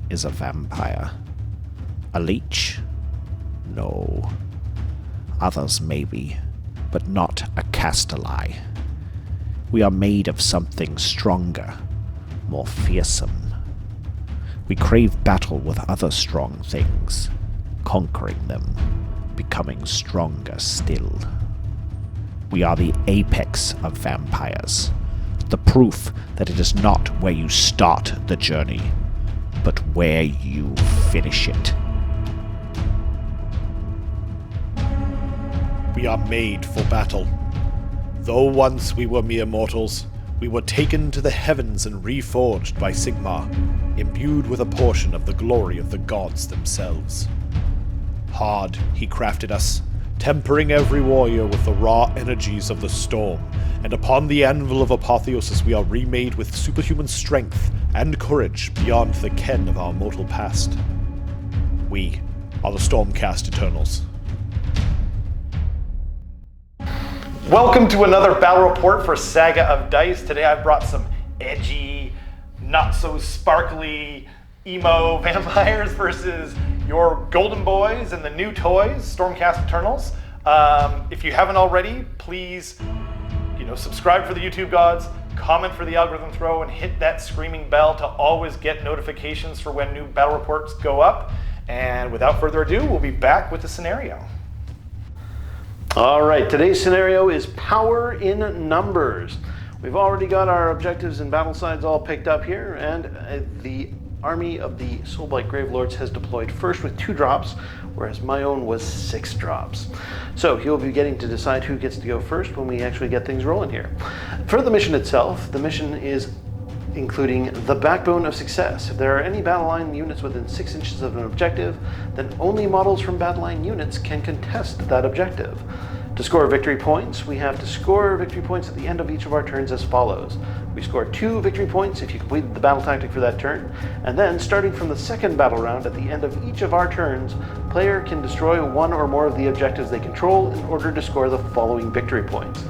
is a vampire. A leech? No. Others maybe, but not a Castelli. We are made of something stronger, more fearsome. We crave battle with other strong things, conquering them, becoming stronger still. We are the apex of vampires, the proof that it is not where you start the journey, but where you finish it. We are made for battle. Though once we were mere mortals, we were taken to the heavens and reforged by Sigmar, imbued with a portion of the glory of the gods themselves. Hard he crafted us, tempering every warrior with the raw energies of the storm, and upon the anvil of apotheosis we are remade with superhuman strength and courage beyond the ken of our mortal past. We are the Stormcast Eternals. Welcome to another battle report for Saga of Dice. Today I've brought some edgy, not so sparkly, emo vampires versus your golden boys and the new toys, Stormcast Eternals. If you haven't already, please, subscribe for the YouTube gods, comment for the algorithm throw, and hit that screaming bell to always get notifications for when new battle reports go up. And without further ado, we'll be back with the scenario. All right, today's scenario is power in numbers. We've already got our objectives and battle sides all picked up here, and the army of the Soulblight Gravelords has deployed first with 2 drops, whereas my own was 6 drops. So he'll be getting to decide who gets to go first when we actually get things rolling here. For the mission itself, the mission is including the backbone of success. If there are any battle line units within 6 inches of an objective, then only models from battle line units can contest that objective. To score victory points, we have to score victory points at the end of each of our turns as follows. We score 2 victory points if you completed the battle tactic for that turn, and then starting from the second battle round at the end of each of our turns, player can destroy 1 or more of the objectives they control in order to score the following victory points.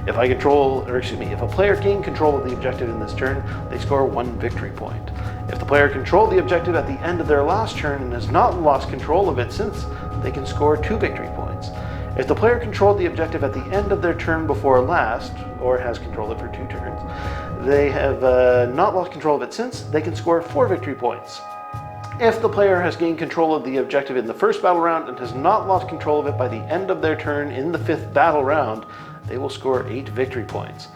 If a player gained control of the objective in this turn, they score 1 victory point. If the player controlled the objective at the end of their last turn and has not lost control of it since, they can score 2 victory points. If the player controlled the objective at the end of their turn before last, or has controlled it for 2 turns, they have not lost control of it since, they can score 4 victory points. If the player has gained control of the objective in the first battle round and has not lost control of it by the end of their turn in the 5th battle round, they will score 8 victory points.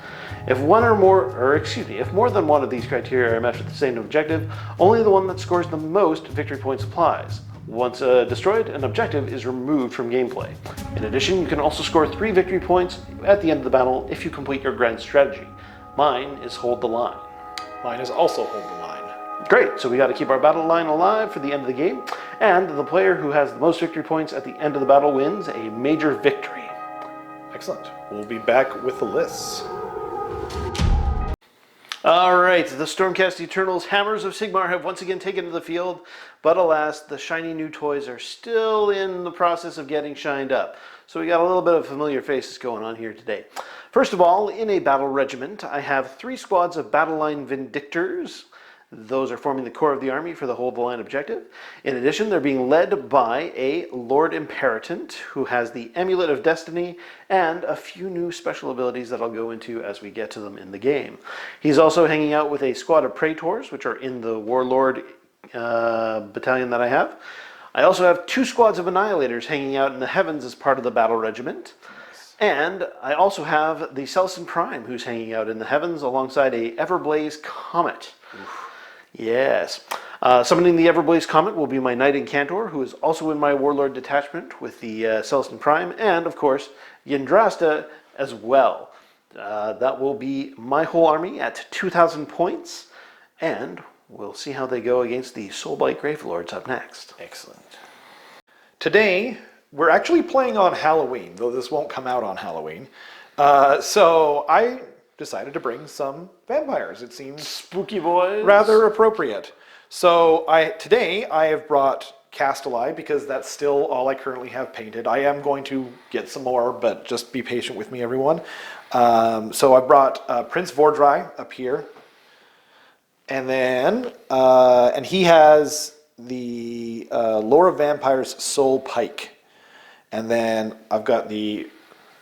If more than one of these criteria are met with the same objective, only the one that scores the most victory points applies. Once destroyed, an objective is removed from gameplay. In addition, you can also score 3 victory points at the end of the battle if you complete your grand strategy. Mine is hold the line. Mine is also hold the line. Great, so we got to keep our battle line alive for the end of the game, and the player who has the most victory points at the end of the battle wins a major victory. Excellent. We'll be back with the lists. All right, the Stormcast Eternals Hammers of Sigmar have once again taken to the field, but alas, the shiny new toys are still in the process of getting shined up. So we got a little bit of familiar faces going on here today. First of all, in a battle regiment, I have 3 squads of battle line Vindictors. Those are forming the core of the army for the hold the line objective. In addition, they're being led by a Lord Imperatant who has the Amulet of Destiny and a few new special abilities that I'll go into as we get to them in the game. He's also hanging out with a squad of Praetors, which are in the Warlord battalion that I have. I also have 2 squads of Annihilators hanging out in the heavens as part of the battle regiment. And I also have the Celestin Prime who's hanging out in the heavens alongside a Everblaze Comet. Oof. Yes. Summoning the Everblaze Comet will be my Knight Incantor, who is also in my Warlord detachment with the Celestin Prime, and of course, Yndrasta as well. That will be my whole army at 2,000 points, and we'll see how they go against the Soulblight Gravelords up next. Excellent. Today, we're actually playing on Halloween, though this won't come out on Halloween. So I decided to bring some vampires. It seems spooky boys, rather appropriate. So today I have brought Castelli because that's still all I currently have painted. I am going to get some more, but just be patient with me, everyone. So I brought Prince Vordrai up here, and then and he has the Lore of Vampires Soul Pike. And then I've got the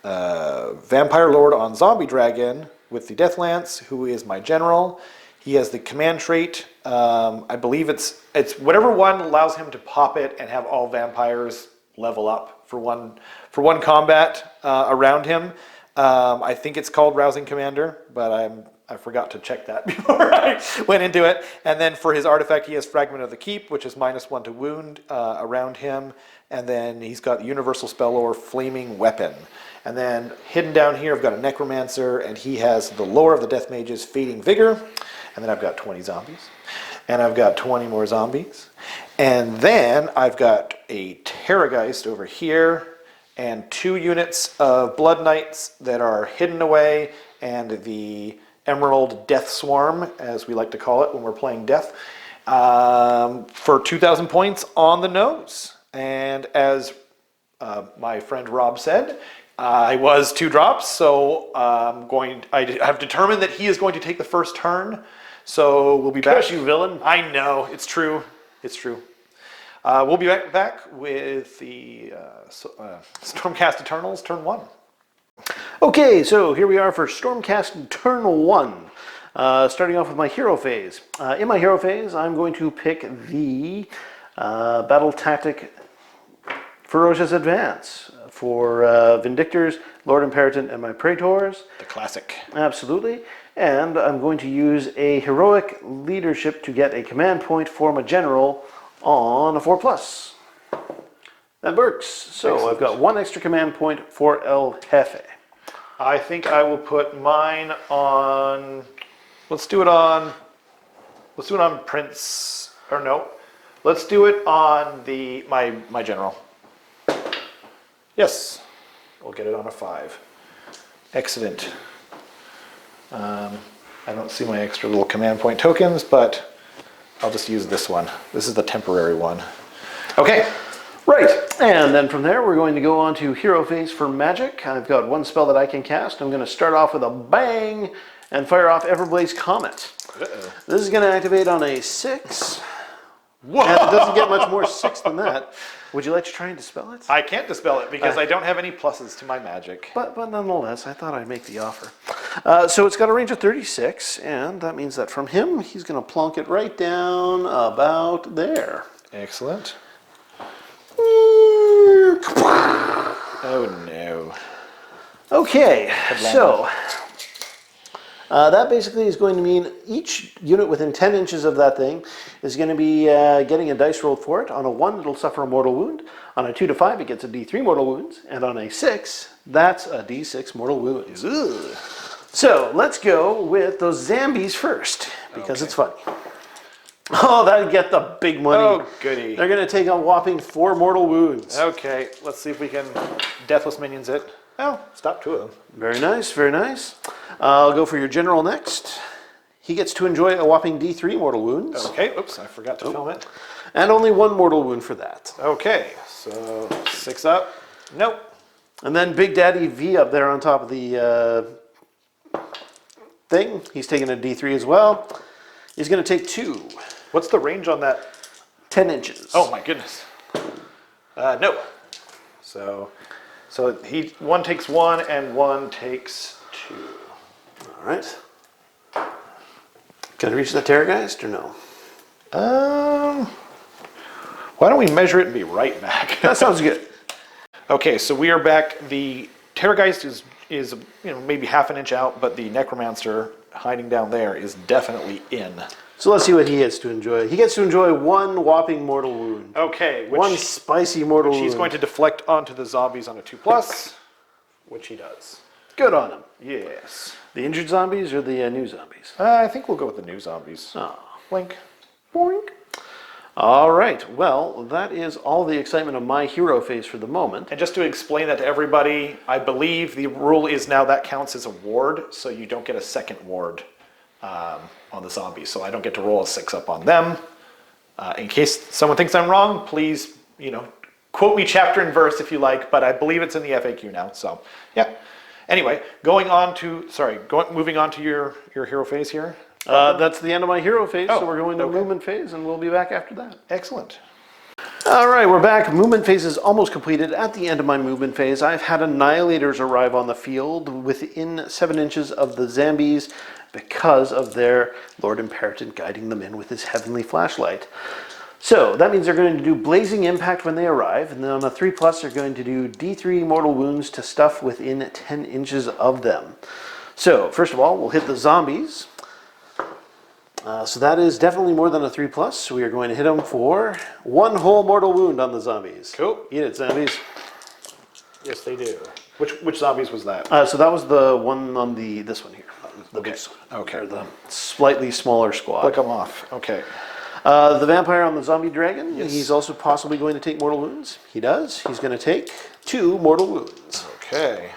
Vampire Lord on Zombie Dragon with the Death Lance, who is my general. He has the command trait. I believe it's whatever one allows him to pop it and have all vampires level up for one combat around him. I think it's called Rousing Commander, but I forgot to check that before I went into it. And then for his artifact, he has Fragment of the Keep, which is -1 to wound around him. And then he's got the Universal Spell Lore Flaming Weapon. And then hidden down here, I've got a Necromancer, and he has the Lore of the Death Mages Fading Vigor. And then I've got 20 zombies. And I've got 20 more zombies. And then I've got a Terrorgeist over here, and 2 units of Blood Knights that are hidden away, and the Emerald Death Swarm, as we like to call it when we're playing Death, for 2,000 points on the nose. And as my friend Rob said, I was 2 drops, so I've determined that he is going to take the first turn. So we'll be back. Curse you, villain. I know, it's true. It's true. We'll be back with the Stormcast Eternals, turn 1. Okay, so here we are for Stormcast Turn 1. Starting off with my hero phase. In my hero phase, I'm going to pick the Battle Tactic Ferocious Advance for Vindictors, Lord Imperator, and my Praetors. The classic. Absolutely. And I'm going to use a Heroic Leadership to get a command point for my general on a 4+. That works. So excellent. I've got 1 extra command point for El Jefe. I think I will put mine on. Let's do it on Prince. Or no, let's do it on my general. Yes, we'll get it on a 5. Excellent. I don't see my extra little command point tokens, but I'll just use this one. This is the temporary one. Okay. Right, and then from there we're going to go on to hero phase for magic. I've got 1 spell that I can cast. I'm going to start off with a bang and fire off Everblaze Comet. Uh-oh. This is going to activate on a 6. Whoa! And it doesn't get much more 6 than that. Would you like to try and dispel it? I can't dispel it because I don't have any pluses to my magic. But nonetheless, I thought I'd make the offer. So it's got a range of 36, and that means that from him, he's going to plonk it right down about there. Excellent. Oh no. Okay, so that basically is going to mean each unit within 10 inches of that thing is going to be getting a dice rolled for it. On a 1, it'll suffer a mortal wound. On a 2 to 5, it gets a D3 mortal wounds. And on a 6, that's a D6 mortal wounds. Ugh. So let's go with those zombies first, because it's funny. Oh, that'd get the big money. Oh, goody. They're going to take a whopping 4 mortal wounds. Okay, let's see if we can Deathless Minions it. Oh, stop 2 of them. Very nice, very nice. I'll go for your general next. He gets to enjoy a whopping D3 mortal wounds. Okay, oops, I forgot to film it. And only 1 mortal wound for that. Okay, so 6 up. Nope. And then Big Daddy V up there on top of the thing. He's taking a D3 as well. He's going to take 2. What's the range on that? 10 inches. Oh my goodness. No. So one takes 1 and 1 takes 2. All right. Can I reach that Terrorgeist or no? Why don't we measure it and be right back? That sounds good. Okay, so we are back. The Terrorgeist is maybe half an inch out, but the Necromancer hiding down there is definitely in. So let's see what he gets to enjoy. He gets to enjoy 1 whopping mortal wound. Okay. 1 spicy mortal wound. He's going to deflect onto the zombies on a 2+, which he does. Good on him. Yes. The injured zombies or the new zombies? I think we'll go with the new zombies. Oh. Blink. Boink. All right. Well, that is all the excitement of my hero phase for the moment. And just to explain that to everybody, I believe the rule is now that counts as a ward, so you don't get a second ward on the zombies. So I don't get to roll a 6 up on them. In case someone thinks I'm wrong, please, quote me chapter and verse if you like, but I believe it's in the FAQ now. So, yeah. Anyway, moving on to your hero phase here. That's the end of my hero phase, Oh, so we're going to okay. movement phase, and we'll be back after that. Excellent. All right, we're back. Movement phase is almost completed. At the end of my movement phase, I've had Annihilators arrive on the field within 7 inches of the zombies because of their Lord Imperator guiding them in with his heavenly flashlight. So that means they're going to do Blazing Impact when they arrive, and then on a 3+, they're going to do D3 mortal wounds to stuff within 10 inches of them. So first of all, we'll hit the zombies. So that is definitely more than a 3+. So we are going to hit them for 1 whole mortal wound on the zombies. Cool. Eat it, zombies. Yes, they do. Which zombies was that? So that was the one on this one here. The Okay. big one. Okay. Or the slightly smaller squad. Click them off. Okay. The vampire on the zombie dragon, Yes. he's also possibly going to take mortal wounds. He does. He's going to take 2 mortal wounds. Okay.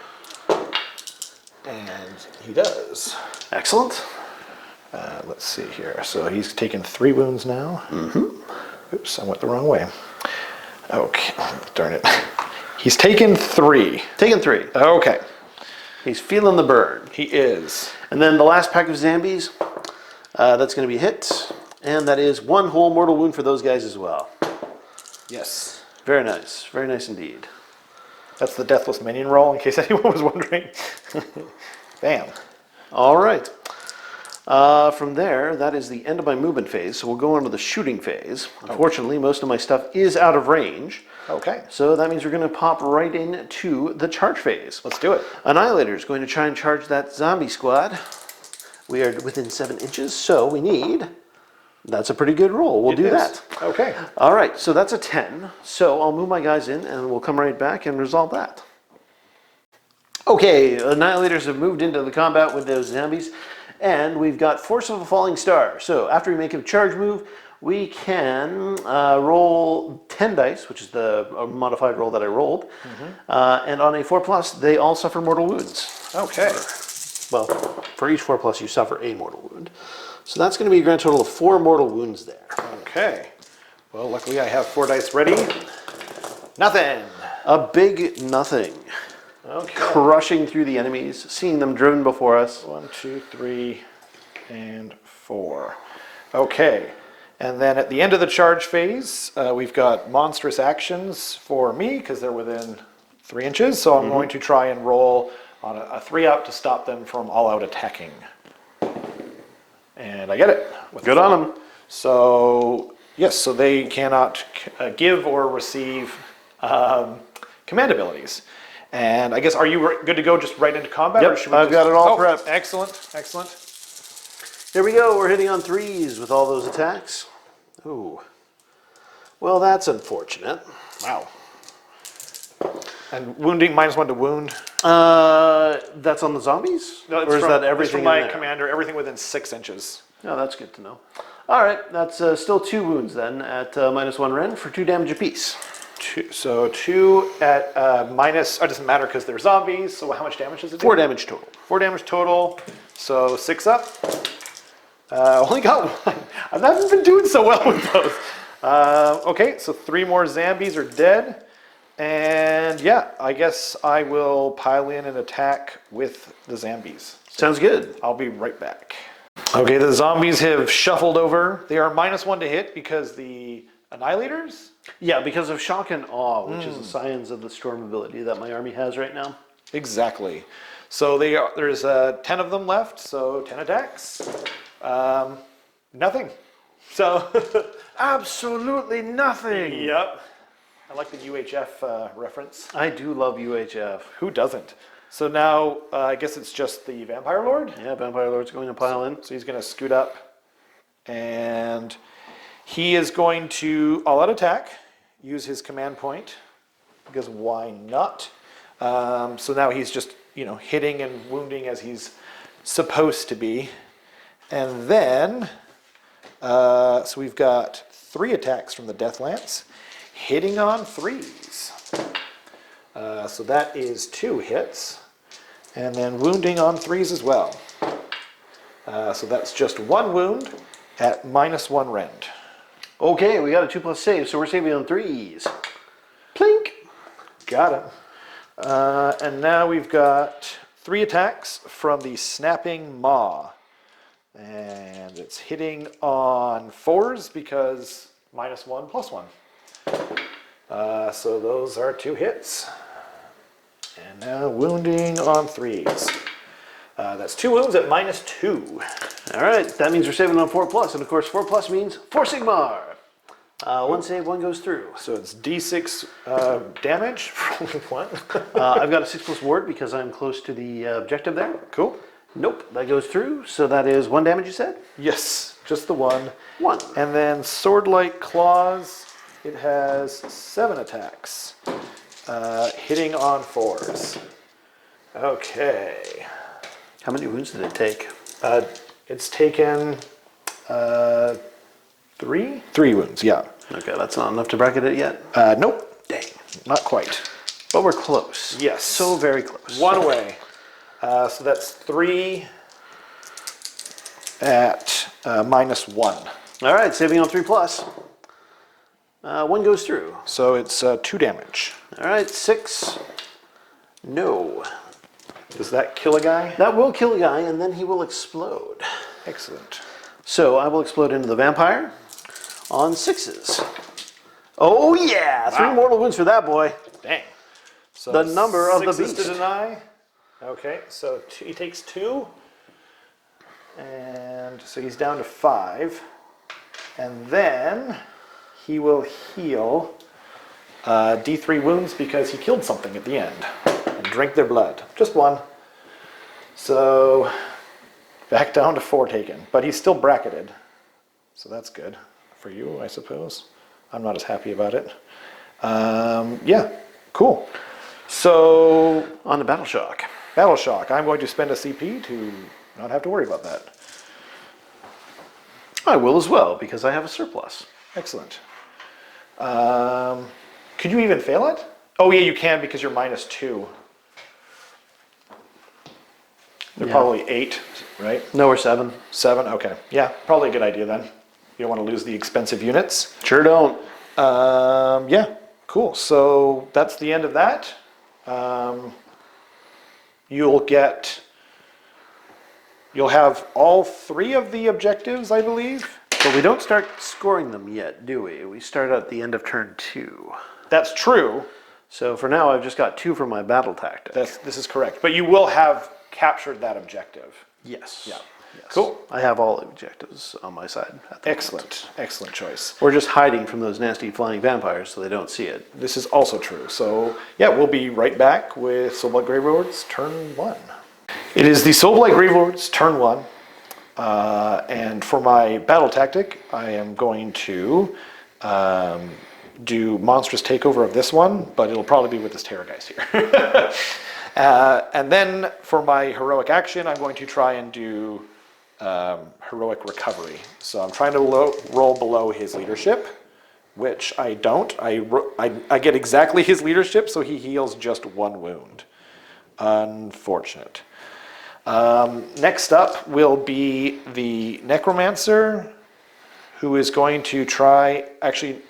And he does. Excellent. Let's see here. So he's taken 3 wounds now. Mm-hmm. Oops, I went the wrong way. Okay. Darn it. He's taken 3. Taking 3. Okay. He's feeling the burn. He is. And then the last pack of zombies, that's going to be hit. And that is 1 whole mortal wound for those guys as well. Yes. Very nice. Very nice indeed. That's the Deathless Minion roll, in case anyone was wondering. Bam. All right. From there, that is the end of my movement phase, so we'll go on to the shooting phase. Unfortunately, most of my stuff is out of range. Okay. So that means we're going to pop right into the charge phase. Let's do it. Annihilator is going to try and charge that zombie squad. We are within 7 inches, so we need... That's a pretty good roll. We'll do that. Okay. All right, so that's a 10. So I'll move my guys in, and we'll come right back and resolve that. Okay, Annihilators have moved into the combat with those zombies, and we've got Force of a Falling Star. So after we make a charge move, we can roll 10 dice, which is the modified roll that I rolled. And on a 4+, they all suffer mortal wounds. Okay. Well, for each 4+, you suffer a mortal wound. So that's going to be a grand total of 4 mortal wounds there. Okay. Well, luckily I have 4 dice ready. Nothing. A big nothing. Okay. Crushing through the enemies, seeing them driven before us. 1, 2, 3, and 4. Okay. And then at the end of the charge phase, we've got monstrous actions for me because they're within 3 inches. So I'm going to try and roll on a 3-out to stop them from all-out attacking. And I get it. Good on them. So, yes, so they cannot give or receive command abilities. And I guess, are you good to go just right into combat? Yep, or should we I've got it all prepped. Excellent, excellent. Here we go. We're hitting on 3s with all those attacks. Ooh. Well, that's unfortunate. Wow. And wounding, -1 to wound. That's on the zombies? No, it's or is from, that it's everything from my in there? commander, everything within 6 inches. Oh, that's good to know. All right, that's still 2 wounds then at -1 rend for 2 damage apiece. 2 at minus, it doesn't matter because they're zombies, so how much damage does it do? 4 damage total. 4 damage total, so 6 up. Only got 1. I haven't been doing so well with those. Okay, so 3 more zombies are dead. And yeah, I guess I will pile in and attack with the zombies. Sounds good. I'll be right back. Okay, the zombies have shuffled over. They are -1 to hit because the Annihilators? Yeah, because of Shock and Awe, which is the Scions of the Storm ability that my army has right now. Exactly. So there's 10 of them left, so 10 attacks. Nothing. So, Absolutely nothing. yep. I like the UHF reference. I do love UHF. Who doesn't? So now, I guess it's just the Vampire Lord. Yeah, Vampire Lord's going to pile in. So he's going to scoot up, and he is going to all-out attack, use his command point, because why not? So now he's just, hitting and wounding as he's supposed to be. And then, so we've got 3 attacks from the Death Lance, hitting on 3s. So that is 2 hits, and then wounding on 3s as well. So that's just 1 wound at -1 rend. Okay, we got a 2+ save, so we're saving on 3s. Plink. Got it. And now we've got 3 attacks from the Snapping Maw. And it's hitting on 4s because -1 +1. So those are 2 hits. And now wounding on 3s. That's 2 wounds at -2. All right, that means we're saving on 4+, and of course 4+ means 4 Sigmar. 1 save, 1 goes through. So it's D6 damage for only 1. I've got a 6+ ward because I'm close to the objective there. Cool. Nope, that goes through, so that is 1 damage, you said? Yes, just the 1. 1. And then Swordlight Claws, it has 7 attacks, hitting on 4s. Okay. How many wounds did it take? It's taken 3? 3 wounds, yeah. Okay, that's not enough to bracket it yet. Nope. Dang. Not quite. But we're close. Yes. So very close. 1 away. So that's 3 at -1. All right, saving on 3+. 1 goes through. So it's 2 damage. All right, 6. No. Does that kill a guy? That will kill a guy, and then he will explode. Excellent. So I will explode into the vampire on 6s. Oh yeah, 3 mortal wounds for that boy. Dang. So The number of the 6s beast. to deny. Okay, so he takes 2. And so he's down to 5. And then he will heal D3 wounds because he killed something at the end. And drink their blood. Just 1. So back down to 4 taken. But he's still bracketed. So that's good for you, I suppose. I'm not as happy about it. Yeah, cool. So On the Battle Shock. Battle Shock. I'm going to spend a CP to not have to worry about that. I will as well, because I have a surplus. Excellent. Could you even fail it? Oh yeah, you can because you're -2. They're Yeah. probably 8, right? No, we're 7. 7, okay. Yeah, probably a good idea then. You don't want to lose the expensive units. Sure don't. Yeah, cool. So that's the end of that. You'll have all 3 of the objectives, I believe. But we don't start scoring them yet, do we? We start at the end of turn 2. That's true. So for now, I've just got 2 for my battle tactic. This is correct. But you will have captured that objective. Yes. Yeah. Yes. Cool. I have all objectives on my side. At the Excellent. Excellent choice. We're just hiding from those nasty flying vampires so they don't see it. This is also true. So, yeah, we'll be right back with Soulblight Gravelords Turn 1. It is the Soulblight Gravelords Turn 1. And for my battle tactic, I am going to do Monstrous Takeover of this one, but it'll probably be with this Terrorgeist here. And then for my heroic action, I'm going to try and do heroic recovery. So I'm trying to roll below his leadership, which I don't. I get exactly his leadership, so he heals just 1 wound. Unfortunate. Next up will be the Necromancer, who is going to try... Actually,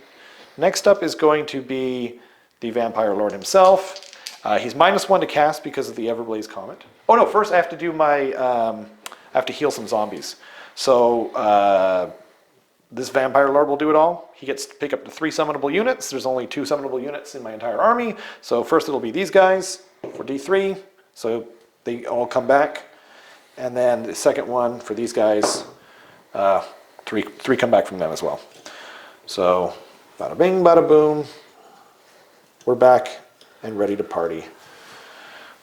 next up is going to be the Vampire Lord himself. He's -1 to cast because of the Everblaze Comet. Oh no, first I have to do my... I have to heal some zombies. So this Vampire Lord will do it all. He gets to pick up to 3 summonable units. There's only 2 summonable units in my entire army. So first it'll be these guys for D3. So they all come back. And then the second one for these guys, 3 come back from them as well. So bada bing, bada boom. We're back and ready to party.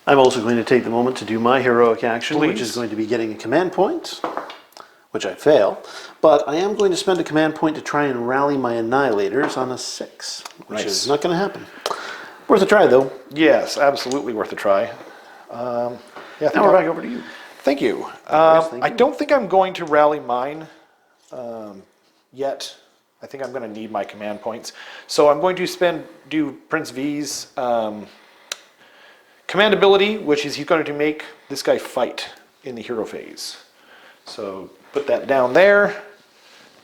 I'm also going to take the moment to do my heroic action, which Please. is going to be getting a command point, which I fail. But I am going to spend a command point to try and rally my Annihilators on a 6, which Nice. is not going to happen. Worth a try, though. Yes, absolutely worth a try. Yeah, Now we're back over to you. Thank you. Thank I you. don't think I'm going to rally mine yet. I think I'm going to need my command points. So I'm going to do Prince V's command ability, which is he's going to make this guy fight in the hero phase. So put that down there,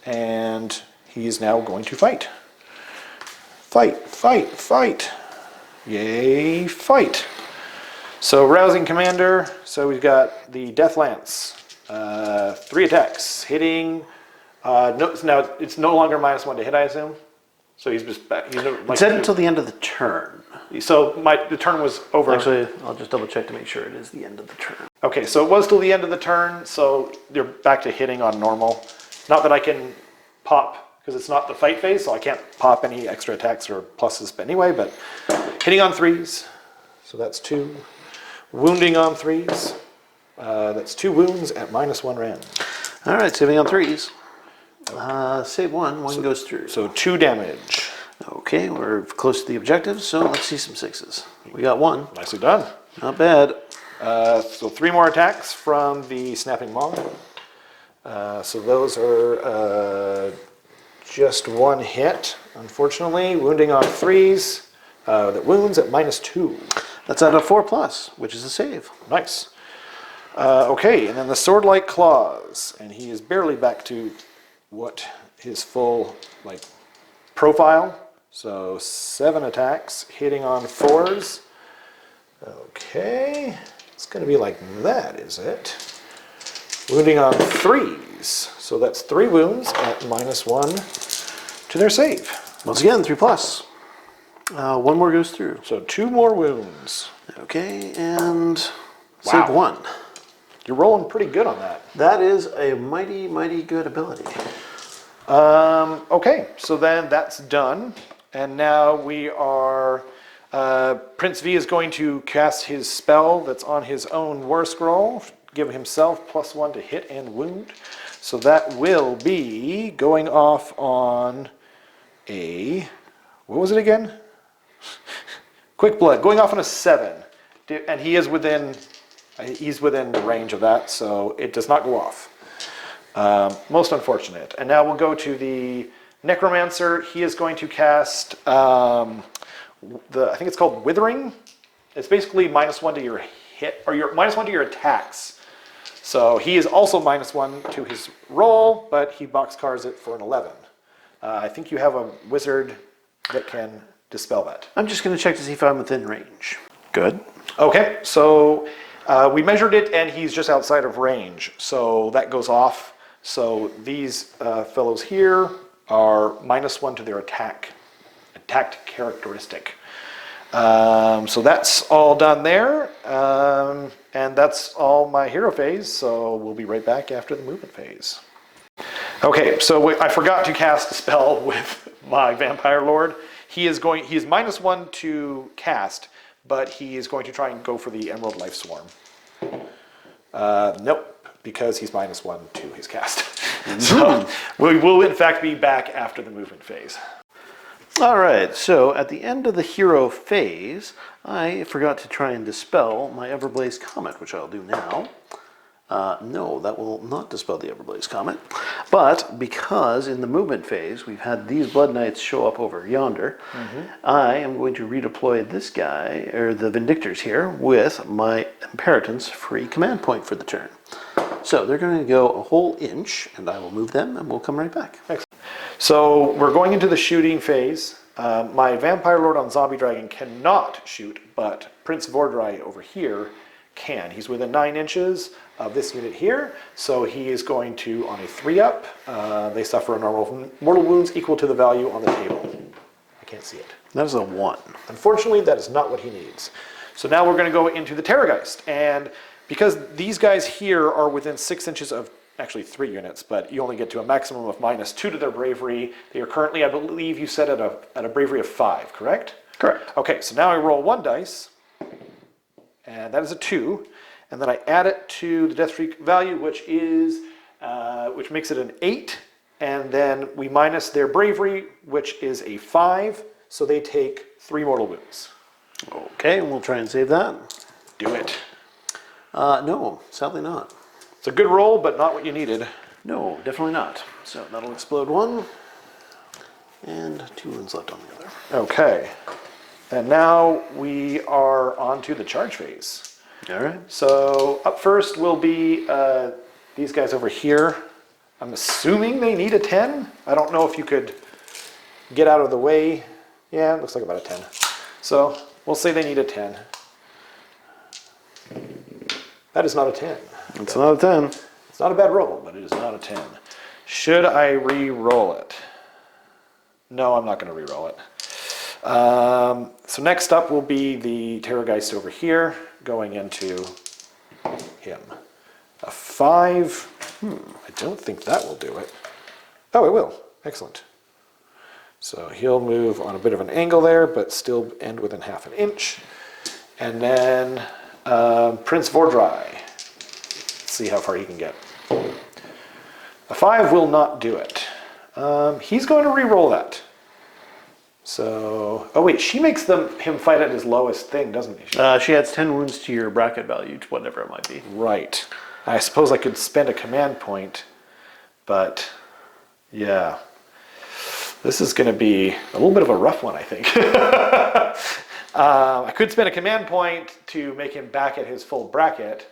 and he is now going to fight. Fight, fight, fight. Yay, fight. So rousing commander, so we've got the Death Lance, 3 attacks, hitting. No, now it's no longer -1 to hit, I assume. So he's just back. He's It said until the end of the turn. So the turn was over. Actually, I'll just double check to make sure it is the end of the turn. Okay, so it was till the end of the turn, so you're back to hitting on normal. Not that I can pop, because it's not the fight phase, so I can't pop any extra attacks or pluses anyway, but hitting on 3s, so that's 2. Wounding on 3s, that's 2 wounds at -1 rend. All right, saving on 3s. Save one goes through. So 2 damage. Okay, we're close to the objective, so let's see some 6s. We got 1. Nicely done. Not bad. So 3 more attacks from the Snapping Maw. So those are just 1 hit, unfortunately. Wounding on 3s. That wounds at -2. That's at a 4+, which is a save. Nice. Okay, and then the Swordlight Claws. And he is barely back to what his full profile. So 7 attacks, hitting on 4s. Okay, it's going to be like that, is it? Wounding on 3s. So that's 3 wounds at -1 to their save. Once again, 3+. 1 more goes through. So 2 more wounds. Okay, and save 1. You're rolling pretty good on that. That is a mighty, mighty good ability. Okay, so then that's done. And now we are... Prince V is going to cast his spell that's on his own War Scroll. Give himself +1 to hit and wound. So that will be going off on a... What was it again? Quick Blood. Going off on a 7. And he is within... He's within the range of that, so it does not go off. Most unfortunate. And now we'll go to the Necromancer. He is going to cast I think it's called Withering. It's basically -1 to your hit, or your -1 to your attacks. So he is also -1 to his roll, but he boxcars it for an 11. I think you have a wizard that can dispel that. I'm just going to check to see if I'm within range. Good. Okay, so we measured it, and he's just outside of range, so that goes off. So these fellows here are -1 to their attacked characteristic. So that's all done there, and that's all my hero phase, so we'll be right back after the movement phase. Okay, so I forgot to cast a spell with my Vampire Lord. He is -1 to cast, but he is going to try and go for the Emerald Life Swarm. Nope, because he's -1 to his cast. So we will in fact be back after the movement phase. All right, so at the end of the hero phase, I forgot to try and dispel my Everblaze Comet, which I'll do now. No, that will not dispel the Everblaze Comet. But because in the movement phase, we've had these Blood Knights show up over yonder, I am going to redeploy this guy, or the Vindictors here, with my Imperitance free command point for the turn. So they're going to go a whole inch, and I will move them, and we'll come right back. Excellent. So we're going into the shooting phase. My Vampire Lord on Zombie Dragon cannot shoot, but Prince Vordrai over here can. He's within 9 inches of this unit here, so he is going to, on a 3-up, they suffer a normal mortal wounds equal to the value on the table. I can't see it. That is a 1. Unfortunately, that is not what he needs. So now we're going to go into the Terrorgeist, and because these guys here are within 6 inches of, actually 3 units, but you only get to a maximum of -2 to their bravery. They are currently, I believe you said, at a bravery of 5, correct? Correct. Okay, so now I roll 1 dice, and that is a 2, and then I add it to the death streak value, which makes it an 8, and then we minus their bravery, which is a 5, so they take 3 mortal wounds. Okay, we'll try and save that. Do it. No, sadly not. It's a good roll, but not what you needed. No, definitely not. So that'll explode 1, and 2 wounds left on the other. Okay, and now we are on to the charge phase. All right. So up first will be these guys over here. I'm assuming they need a 10. I don't know if you could get out of the way. Yeah, it looks like about a 10. So we'll say they need a 10. That is not a 10. It's not a 10. It's It's not a bad roll, but it is not a 10. Should I re-roll it? No, I'm not going to re-roll it. So next up will be the Terrorgeist over here, going into him. A 5. I don't think that will do it. Oh, it will. Excellent. So he'll move on a bit of an angle there, but still end within half an inch. And then Prince Vordrai. Let's see how far he can get. A 5 will not do it. He's going to re-roll that. So, oh wait, she makes him fight at his lowest thing, doesn't she? She adds 10 wounds to your bracket value, to whatever it might be. Right. I suppose I could spend a command point, but yeah. This is going to be a little bit of a rough one, I think. I could spend a command point to make him back at his full bracket,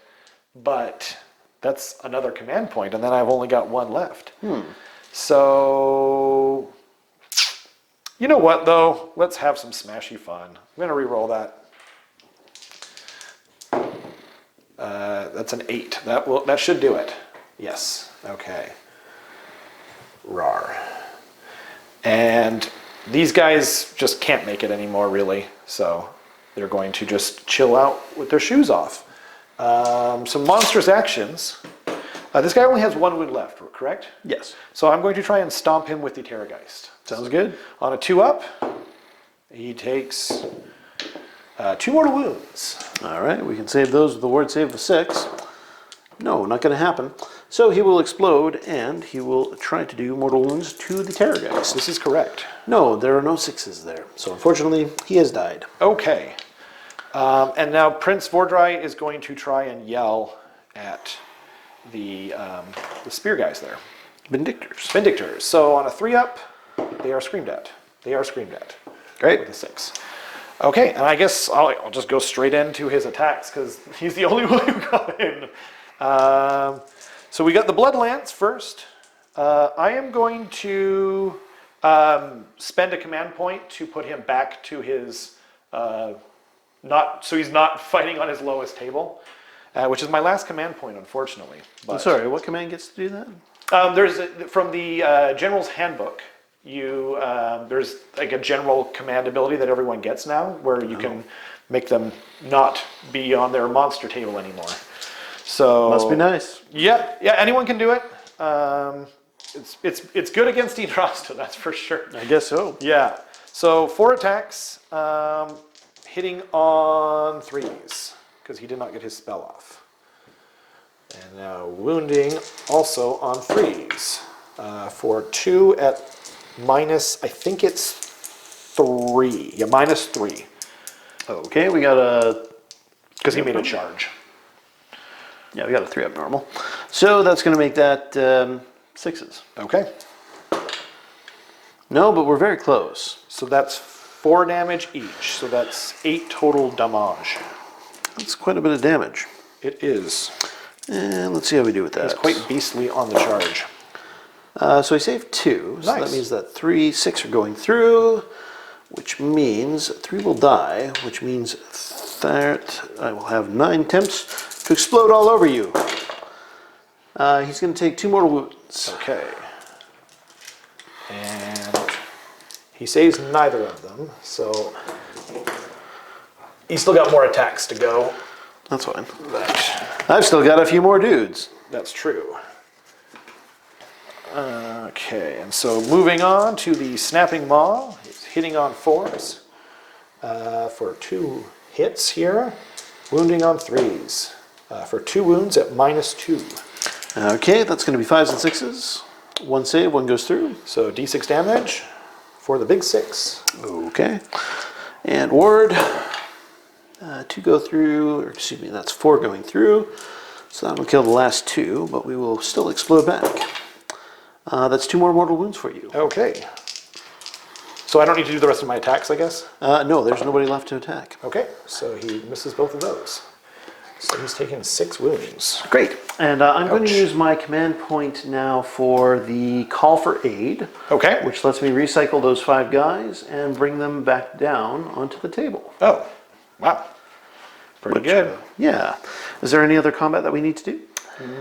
but that's another command point, and then I've only got one left. So, you know what, though? Let's have some smashy fun. I'm going to re-roll that. That's an 8. That should do it. Yes. Okay. Rawr. And these guys just can't make it anymore, really. So they're going to just chill out with their shoes off. Some monstrous actions. This guy only has 1 wound left, correct? Yes. So I'm going to try and stomp him with the Terrorgeist. Sounds good. On a 2-up, he takes 2 mortal wounds. All right, we can save those with the ward save of 6. No, not going to happen. So he will explode, and he will try to do mortal wounds to the Terrorgeist. This is correct. No, there are no 6s there. So unfortunately, he has died. Okay. And now Prince Vordrai is going to try and yell at the spear guys there. Vindictors. Vindictors. So on a 3-up, they are screamed at. They are screamed at. Great. With a 6. Okay, and I guess I'll just go straight into his attacks because he's the only one who got in. So we got the Blood Lance first. I am going to spend a command point to put him back to his so he's not fighting on his lowest table, which is my last command point, unfortunately. But sorry, what command gets to do that? From the General's Handbook. There's like a general command ability that everyone gets now, where you can make them not be on their monster table anymore. So must be nice. Yeah, anyone can do it. It's good against Yndrasta, that's for sure. I guess so. Yeah. So 4 attacks, hitting on 3s because he did not get his spell off, and now wounding also on 3s for 2 at minus. I think it's 3. Yeah, minus 3. Okay, we got a because he made a charge. Yeah, we got a 3-up normal. So that's going to make that 6s. Okay. No, but we're very close. So that's 4 damage each. So that's 8 total damage. That's quite a bit of damage. It is. And let's see how we do with that. He's quite beastly on the charge. So I saved 2. So Nice. that means that 3, 6 are going through, which means 3 will die, which means that I will have 9 attempts to explode all over you. He's going to take 2 mortal wounds. Okay. And he saves neither of them, so he's still got more attacks to go. That's fine. I've still got a few more dudes. That's true. Okay, and so moving on to the Snapping Maw. He's hitting on 4s for 2 hits here. Wounding on 3s for 2 wounds at minus 2. Okay, that's going to be 5s and 6s. 1 save, 1 goes through. So d6 damage for the big 6. Okay. And ward. 2 go through, or excuse me, that's 4 going through. So that'll kill the last 2, but we will still explode back. That's 2 more mortal wounds for you. Okay. So I don't need to do the rest of my attacks, I guess? No, there's nobody left to attack. Okay, so he misses both of those. So he's taken 6 wounds. Great. And I'm going to Ouch. use my command point now for the call for aid. Okay. Which lets me recycle those 5 guys and bring them back down onto the table. Oh, wow. Pretty good. Yeah. Is there any other combat that we need to do?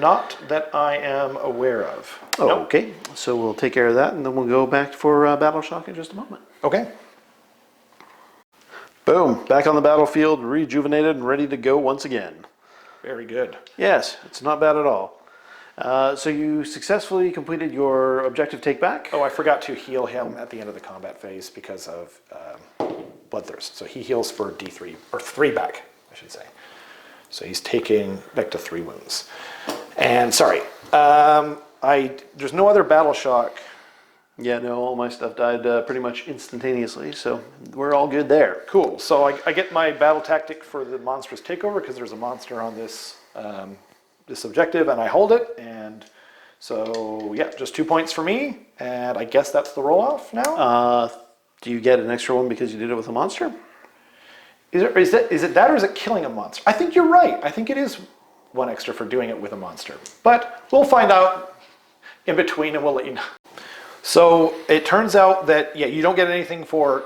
Not that I am aware of. Oh, Nope. okay. So we'll take care of that, and then we'll go back for Battle Shock in just a moment. Okay. Boom. Back on the battlefield, rejuvenated and ready to go once again. Very good. Yes, it's not bad at all. So you successfully completed your objective take back. Oh, I forgot to heal him at the end of the combat phase because of Bloodthirst. So he heals for D3, or 3 back, I should say. So he's taking back to 3 wounds. And sorry, there's no other battle shock. Yeah, no, all my stuff died pretty much instantaneously, so we're all good there. Cool. So I get my battle tactic for the monstrous takeover because there's a monster on this this objective, and I hold it. And so yeah, just 2 points for me, and I guess that's the roll off now. Do you get an extra one because you did it with a monster? Is it that, or is it killing a monster? I think you're right. I think it is 1 extra for doing it with a monster. But we'll find out in between, and we'll let you know. So it turns out that, yeah, you don't get anything for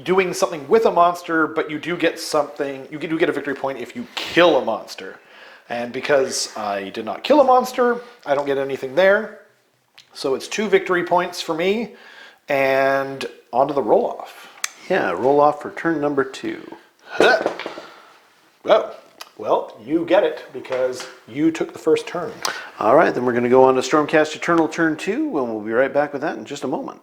doing something with a monster, but you do get something, you do get a victory point if you kill a monster. And because I did not kill a monster, I don't get anything there. So it's 2 victory points for me, and on to the roll-off. Yeah, roll off for turn number 2. Oh, well, you get it because you took the first turn. All right, then we're going to go on to Stormcast Eternal turn 2, and we'll be right back with that in just a moment.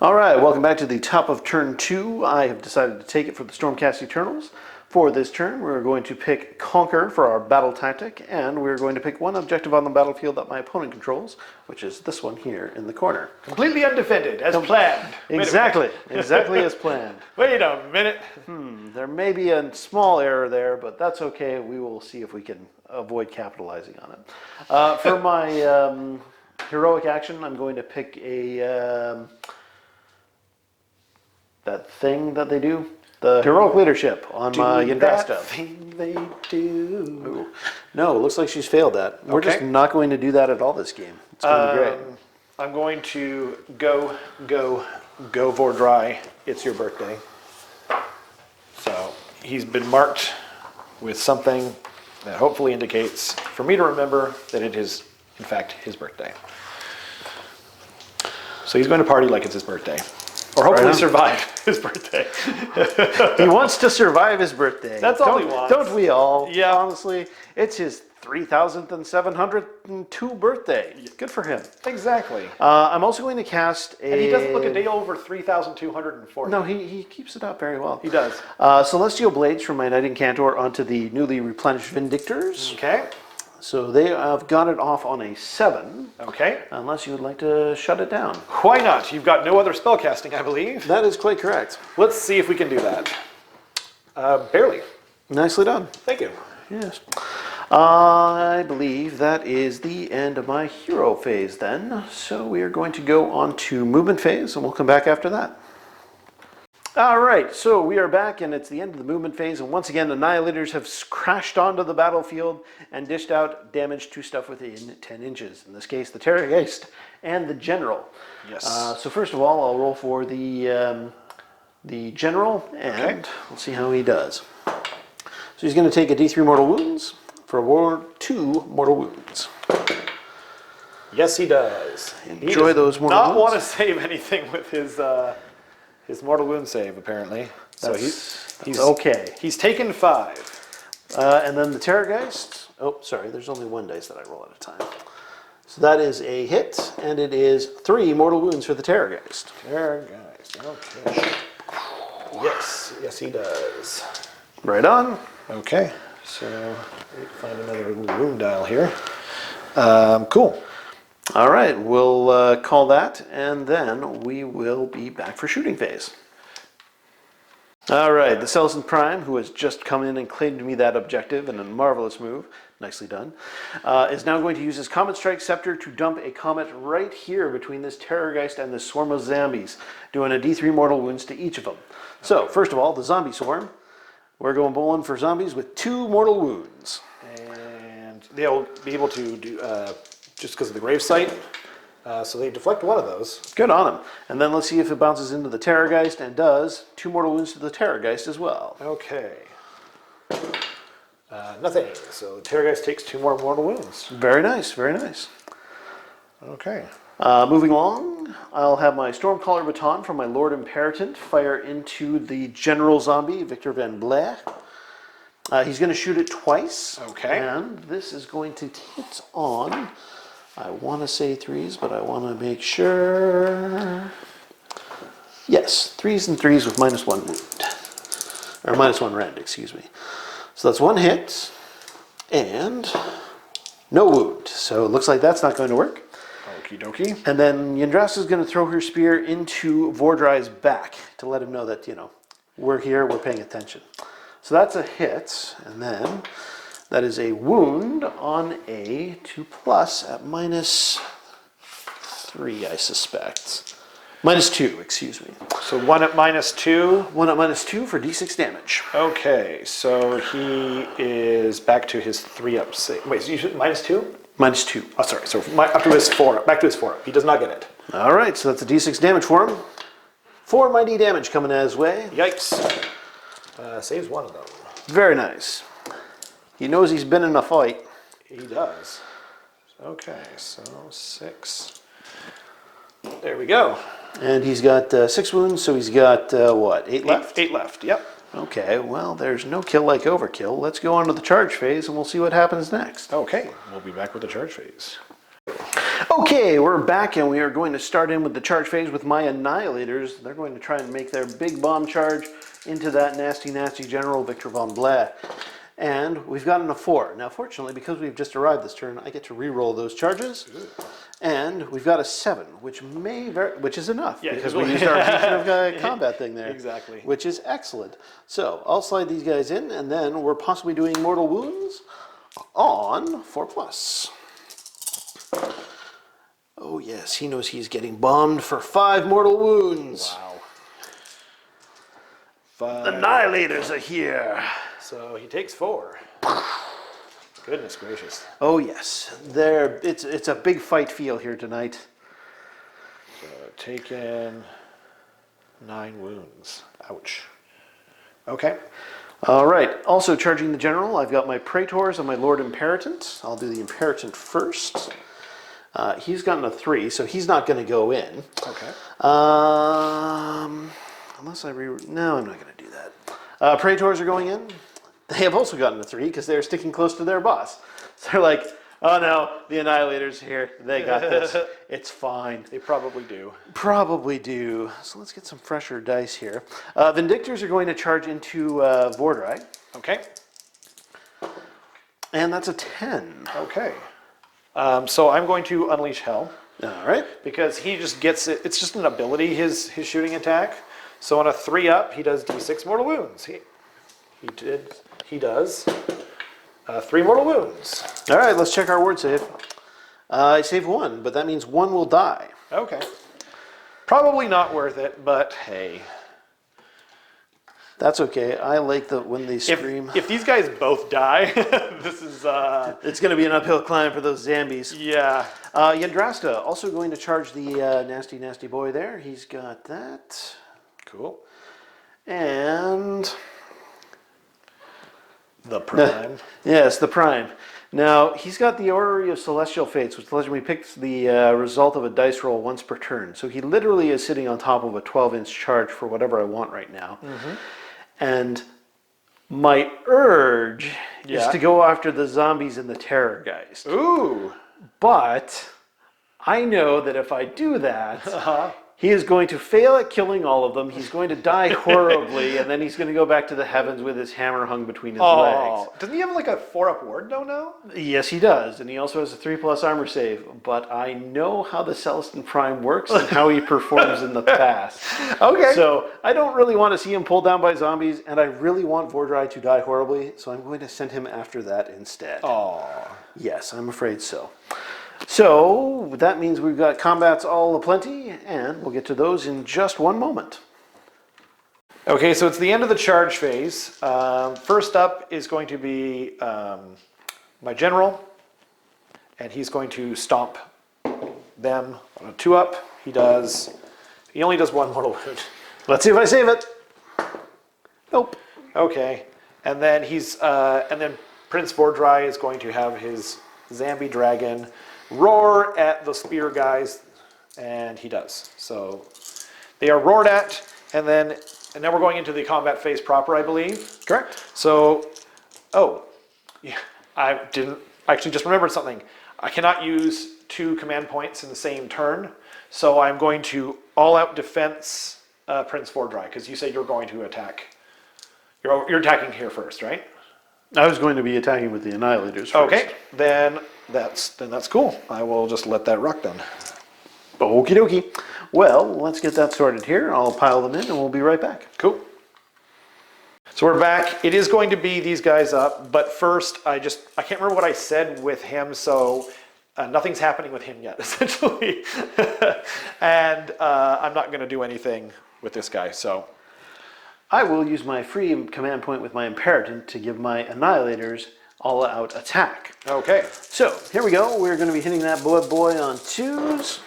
All right, welcome back to the top of turn 2. I have decided to take it for the Stormcast Eternals. For this turn, we're going to pick Conquer for our battle tactic, and we're going to pick 1 objective on the battlefield that my opponent controls, which is this one here in the corner. Completely undefended, as planned. Exactly as planned. Wait a minute. There may be a small error there, but that's okay. We will see if we can avoid capitalizing on it. For my heroic action, I'm going to pick a that thing that they do. The heroic leadership on Yndrasta. That thing they do. Ooh. No, it looks like she's failed that. We're just not going to do that at all this game. It's going to be great. I'm going to go Vordrai. It's your birthday. So he's been marked with something that hopefully indicates for me to remember that it is, in fact, his birthday. So he's going to party like it's his birthday. Or hopefully survive his birthday. He wants to survive his birthday. That's all he wants. Don't we all? Yeah. Honestly, it's his 3,702 birthday. Good for him. Exactly. I'm also going to cast a... And he doesn't look a day over 3,240. No, he keeps it up very well. He does. Celestial Blades from my Knight Incantor onto the newly replenished Vindictors. Okay. So they have got it off on a 7. Okay. Unless you would like to shut it down. Why not? You've got no other spellcasting, I believe. That is quite correct. Let's see if we can do that. Barely. Nicely done. Thank you. Yes. I believe that is the end of my hero phase then. So we are going to go on to movement phase, and we'll come back after that. Alright, so we are back, and it's the end of the movement phase, and once again, Annihilators have crashed onto the battlefield and dished out damage to stuff within 10 inches. In this case, the Terrorgeist and the General. Yes. So first of all, I'll roll for the General, and we'll see how he does. So he's going to take a D3 mortal wounds for 2 mortal wounds. Yes, he does. Enjoy those mortal wounds. Not want to save anything with his mortal wound save, apparently. So he's okay. He's taken 5. And then the Terrorgeist. Oh, sorry, there's only 1 dice that I roll at a time. So that is a hit, and it is 3 mortal wounds for the Terrorgeist. Terrorgeist, okay. Yes, he does. Right on. Okay, so we find another wound dial here. Cool. All right, we'll call that, and then we will be back for shooting phase. All right, the Selson Prime, who has just come in and claimed me that objective in a marvelous move, nicely done, is now going to use his Comet Strike Scepter to dump a comet right here between this Terrorgeist and this swarm of zombies, doing a D3 mortal wounds to each of them. So, first of all, the zombie swarm. We're going bowling for zombies with 2 mortal wounds. And they'll be able to do, just because of the grave site, so they deflect 1 of those. Good on him. And then let's see if it bounces into the Terrorgeist and does 2 mortal wounds to the Terrorgeist as well. Okay. Nothing. So the Terrorgeist takes 2 more mortal wounds. Very nice, very nice. Okay. Moving along, I'll have my Stormcaller Baton from my Lord Imperatant fire into the General Zombie, Victor Van Blair. He's going to shoot it twice. Okay. And this is going to hit on, I want to say 3s, but I want to make sure. Yes, 3s and 3s with -1 wound. Or -1 rend, excuse me. So that's 1 hit and no wound. So it looks like that's not going to work. Okie dokie. And then Yndrasta is going to throw her spear into Vordrai's back to let him know that, we're here, we're paying attention. So that's a hit, and then that is a wound on a 2+ at -3, I suspect. -2, excuse me. So 1 at -2. 1 at -2 for d6 damage. Okay, so he is back to his 3-up save. Wait, so you should -2? -2. Oh, sorry. So up to his 4. Back to his 4. He does not get it. All right, so that's a d6 damage for him. 4 mighty damage coming his way. Yikes. Saves 1 of them. Very nice. He knows he's been in a fight. He does. Okay, so 6. There we go. And he's got 6 wounds, so he's got, what, 8 left? 8 left, yep. Okay, well, there's no kill like overkill. Let's go on to the charge phase, and we'll see what happens next. Okay, we'll be back with the charge phase. Okay, we're back, and we are going to start in with the charge phase with my Annihilators. They're going to try and make their big bomb charge into that nasty, nasty General Victor Von Blair. And we've gotten a 4. Now, fortunately, because we've just arrived this turn, I get to re-roll those charges. And we've got a 7, which is enough, Yeah, because we used our Beacon of Combat thing there. Exactly. Which is excellent. So, I'll slide these guys in, and then we're possibly doing mortal wounds on 4+. Oh yes, he knows he's getting bombed for 5 mortal wounds. Wow. 5. Annihilators are here. So he takes 4. Goodness gracious. Oh yes, it's a big fight feel here tonight. So taken 9 wounds. Ouch. Okay. All right, also charging the General, I've got my Praetors and my Lord Imperatant. I'll do the Imperatant first. He's gotten a 3, so he's not going to go in. Okay. Unless no, I'm not going to do that. Praetors are going in. They have also gotten a 3 because they're sticking close to their boss. So they're like, oh no, the Annihilators here. They got this. It's fine. They probably do. Probably do. So let's get some fresher dice here. Vindictors are going to charge into Vordrai. Okay. And that's a 10. Okay. So I'm going to Unleash Hell. All right. Because he just gets it. It's just an ability, his shooting attack. So on a 3-up, he does d6 mortal wounds. He does 3 mortal wounds. All right, let's check our word save. I save 1, but that means 1 will die. Okay. Probably not worth it, but hey. That's okay. I like when they scream. If these guys both die, this is... It's going to be an uphill climb for those zombies. Yeah. Yndrasta also going to charge the nasty, nasty boy there. He's got that. Cool. And... The Prime. Yes, the Prime. Now, he's got the Orrery of Celestial Fates, which lets me pick the result of a dice roll once per turn. So he literally is sitting on top of a 12-inch charge for whatever I want right now. Mm-hmm. And my urge is to go after the zombies and the Terrorgeist. Ooh! But I know that if I do that, he is going to fail at killing all of them. He's going to die horribly, and then he's going to go back to the heavens with his hammer hung between his legs. Doesn't he have like a 4-up ward though now? Yes, he does, and he also has a 3+ armor save. But I know how the Celestin Prime works and how he performs in the past. Okay. So I don't really want to see him pulled down by zombies, and I really want Vordrai to die horribly, so I'm going to send him after that instead. Oh. Yes, I'm afraid so. So that means we've got combats all aplenty, and we'll get to those in just one moment. Okay, so it's the end of the charge phase. First up is going to be my General, and he's going to stomp them on a 2-up. He only does 1 mortal wound. Let's see if I save it. Nope. Okay, and then Prince Vordrai is going to have his Zambi dragon roar at the spear guys, and he does. So they are roared at, and now we're going into the combat phase proper, I believe. Correct. So, yeah, I didn't actually just remembered something. I cannot use 2 command points in the same turn, so I'm going to all-out defense Prince Vordrai, because you say you're going to attack. You're attacking here first, right? I was going to be attacking with the Annihilators first. Okay, then that's cool. I will just let that rock then. Okie dokie. Well, let's get that sorted here. I'll pile them in and we'll be right back. Cool. So we're back. It is going to be these guys up, but first I can't remember what I said with him, so nothing's happening with him yet, essentially. And I'm not going to do anything with this guy, so. I will use my free command point with my Imperator to give my Annihilators all-out attack. Okay. So, here we go. We're going to be hitting that blood boy on 2s.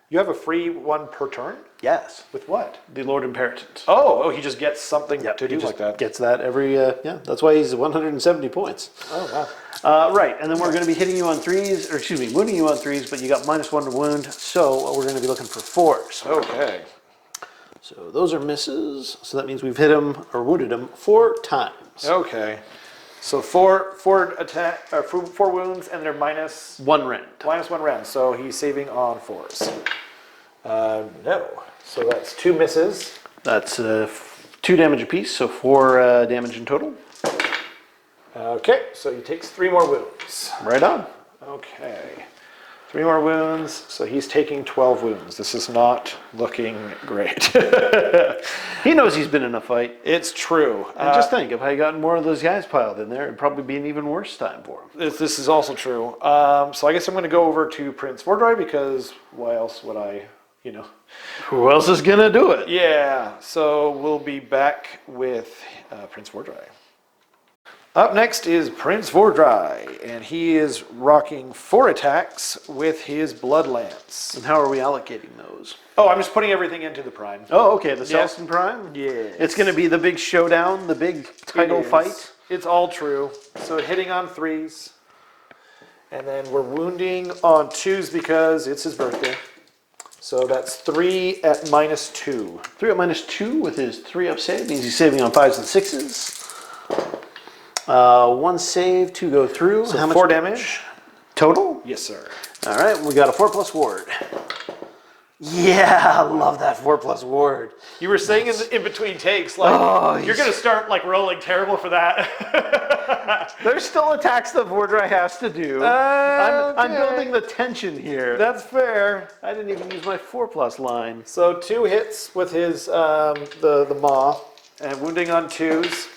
You have a free one per turn? Yes. With what? The Lord Imperator. Oh, he just gets something to do like that. Gets that every, that's why he's 170 points. Oh, wow. Right, and then we're going to be hitting you on 3s, or excuse me, wounding you on 3s, but you got -1 to wound, so we're going to be looking for 4s. Okay. So those are misses, so that means we've hit him, or wounded him, 4 times. Okay. So four wounds, and they're minus... 1 rend. Minus 1 rend, so he's saving on 4s. No. So that's 2 misses. That's 2 damage apiece, so 4 damage in total. Okay, so he takes 3 more wounds. Right on. Okay. 3 more wounds, so he's taking 12 wounds. This is not looking great. He knows he's been in a fight. It's true. And just think, if I had gotten more of those guys piled in there, it'd probably be an even worse time for him. This is also true. So I guess I'm going to go over to Prince Vordrai, because why else would I, Who else is going to do it? Yeah, so we'll be back with Prince Vordrai. Up next is Prince Vordrai, and he is rocking 4 attacks with his Blood Lance. And how are we allocating those? Oh, I'm just putting everything into the Prime. Oh, okay, the Celestin Prime? Yeah. It's going to be the big showdown, the big title fight? It's all true. So hitting on 3s, and then we're wounding on 2s because it's his birthday. So that's 3 at -2. 3 at -2 with his 3-up save means he's saving on 5s and 6s. 1 save, 2 go through. So how much 4 damage? Total? Yes, sir. All right, we got a 4+ ward. Yeah, I love that 4+ ward. You were saying in between takes, like, you're going to start like rolling terrible for that. There's still attacks that Vordrai has to do. I'm building the tension here. That's fair. I didn't even use my 4+ line. So 2 hits with his the maw, and wounding on 2s.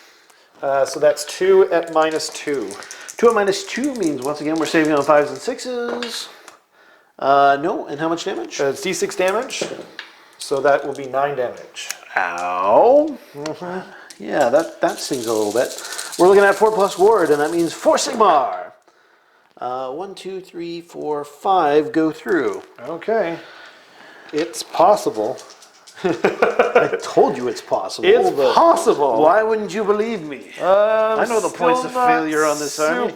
So that's 2 at -2. 2 at -2 means, once again, we're saving on 5s and 6s. No, and how much damage? It's D6 damage, so that will be 9 damage. Ow. Yeah, that stings a little bit. We're looking at 4+ ward, and that means 4 Sigmar. 1, 2, 3, 4, 5 go through. Okay. It's possible. I told you it's possible. It's possible. Why wouldn't you believe me? I know the points of failure on this army.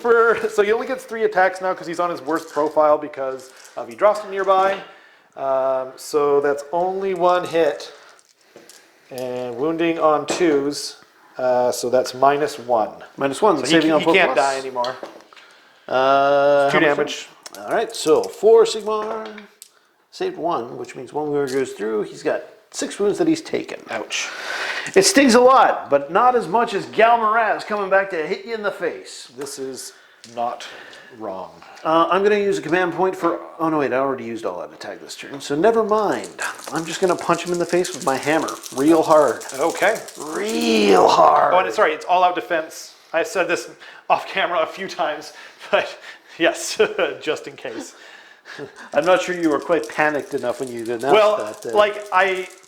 So he only gets 3 attacks now because he's on his worst profile because of Yndrasta nearby. So that's only 1 hit. And wounding on 2s. So that's -1. -1. So saving on he 4+. can't die anymore. 2 damage. All right, so 4 Sigmar. Saved 1, which means 1 wound goes through. He's got 6 wounds that he's taken. Ouch. It stings a lot, but not as much as Galmaraz coming back to hit you in the face. This is not wrong. I'm going to use a command point for... Oh, no, wait, I already used all that attack this turn, so never mind. I'm just going to punch him in the face with my hammer. Real hard. Okay. Real hard. Oh, and sorry, it's all-out defense. I said this off camera a few times, but yes, just in case. I'm not sure you were quite panicked enough when you announced that. Well,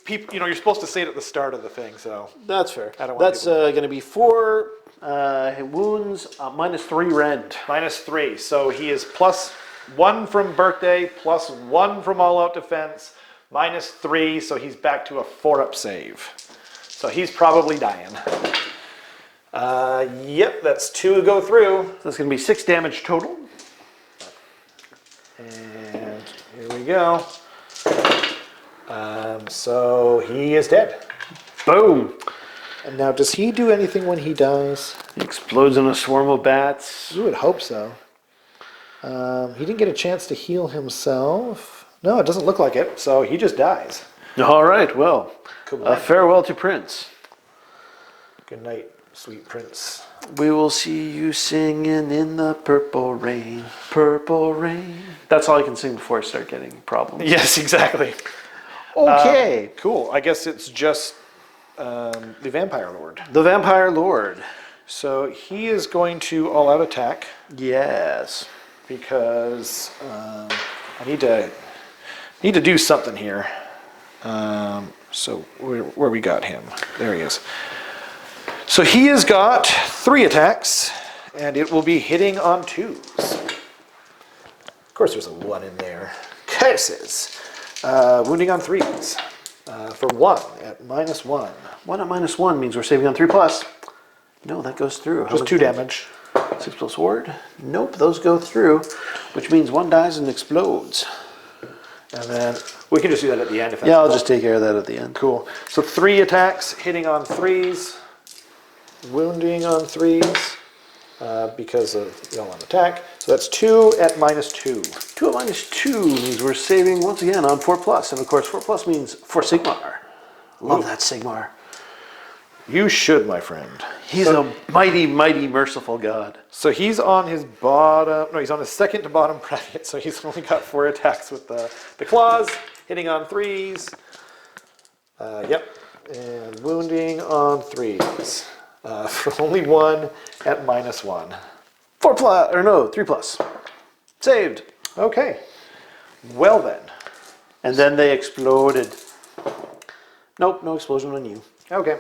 you're supposed to say it at the start of the thing, so. That's fair. I don't want That's going to be 4 wounds, -3 rend. -3. So he is +1 from birthday, +1 from all-out defense, -3. So he's back to a 4-up save. So he's probably dying. Yep, that's 2 to go through. So that's going to be 6 damage total. And here we go. So he is dead. Boom! And now, does he do anything when he dies? He explodes in a swarm of bats. You would hope so. He didn't get a chance to heal himself. No, it doesn't look like it. So he just dies. All right, well, farewell to Prince. Good night, sweet prince. We will see you singing in the purple rain, purple rain. That's all I can sing before I start getting problems. Yes, exactly. Okay. Cool. I guess it's just the Vampire Lord. The Vampire Lord. So he is going to all-out attack Yes. because I need to do something here. So where we got him? There he is. So he has got 3 attacks, and it will be hitting on 2s. Of course, there's a 1 in there. Curses. Wounding on 3s for 1 at -1. 1 at -1 means we're saving on 3+. No, that goes through. Just 2 damage. 6 plus ward? Nope, those go through, which means 1 dies and explodes. And then we can just do that at the end if that's Yeah, I'll cool. just take care of that at the end. Cool. So 3 attacks, hitting on 3s, wounding on 3s because of the all-out attack. So that's 2 at -2. 2 at -2 means we're saving once again on 4+. And of course, 4+ means for Sigmar. Love that Sigmar. You should, my friend. He's a mighty, mighty merciful god. So he's on his bottom, no, he's on his second to bottom bracket, so he's only got 4 attacks with the claws, hitting on 3s. Yep, and wounding on 3s. For only 1 at -1. 4+, or no, 3+. Saved. Okay, well then. And then they exploded. Nope, no explosion on you. Okay.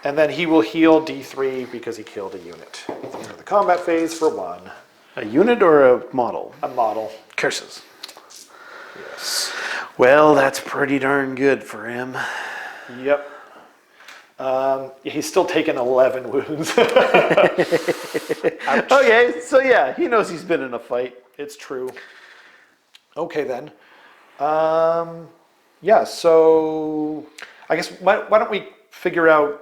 And then he will heal D3 because he killed a unit. At the end of the combat phase for 1. A unit or a model? A model. Curses. Yes. Well, that's pretty darn good for him. Yep. He's still taken 11 wounds. Okay, so yeah, he knows he's been in a fight. It's true. Okay then. Yeah, so I guess why don't we figure out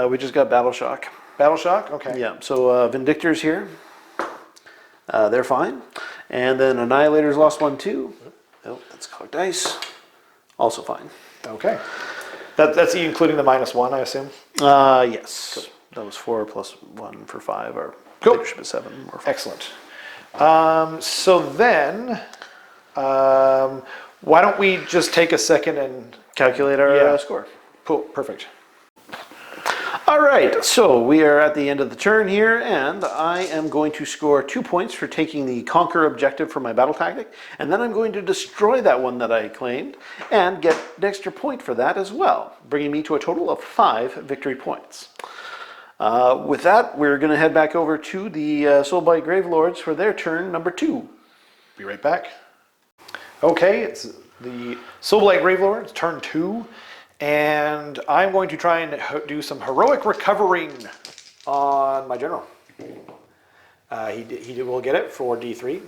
We just got Battle Shock. Battle Shock? Okay. Yeah, so Vindictor's here. They're fine. And then Annihilator's lost 1 too. Oh, that's cocked dice. Also fine. Okay. That's including the -1, I assume? Yes. Cool. That was 4 plus 1 for 5, or Cool. leadership is 7 or 5. Excellent. So then, why don't we just take a second and Calculate our Yeah. score. perfect. All right, so we are at the end of the turn here, and I am going to score 2 points for taking the Conquer objective for my battle tactic, and then I'm going to destroy that one that I claimed, and get an extra point for that as well, bringing me to a total of 5 victory points. With that, we're going to head back over to the Soulblight Gravelords for their turn number 2. Be right back. Okay, it's the Soulblight Gravelords, turn 2. And I'm going to try and do some heroic recovering on my general. He will get it for D3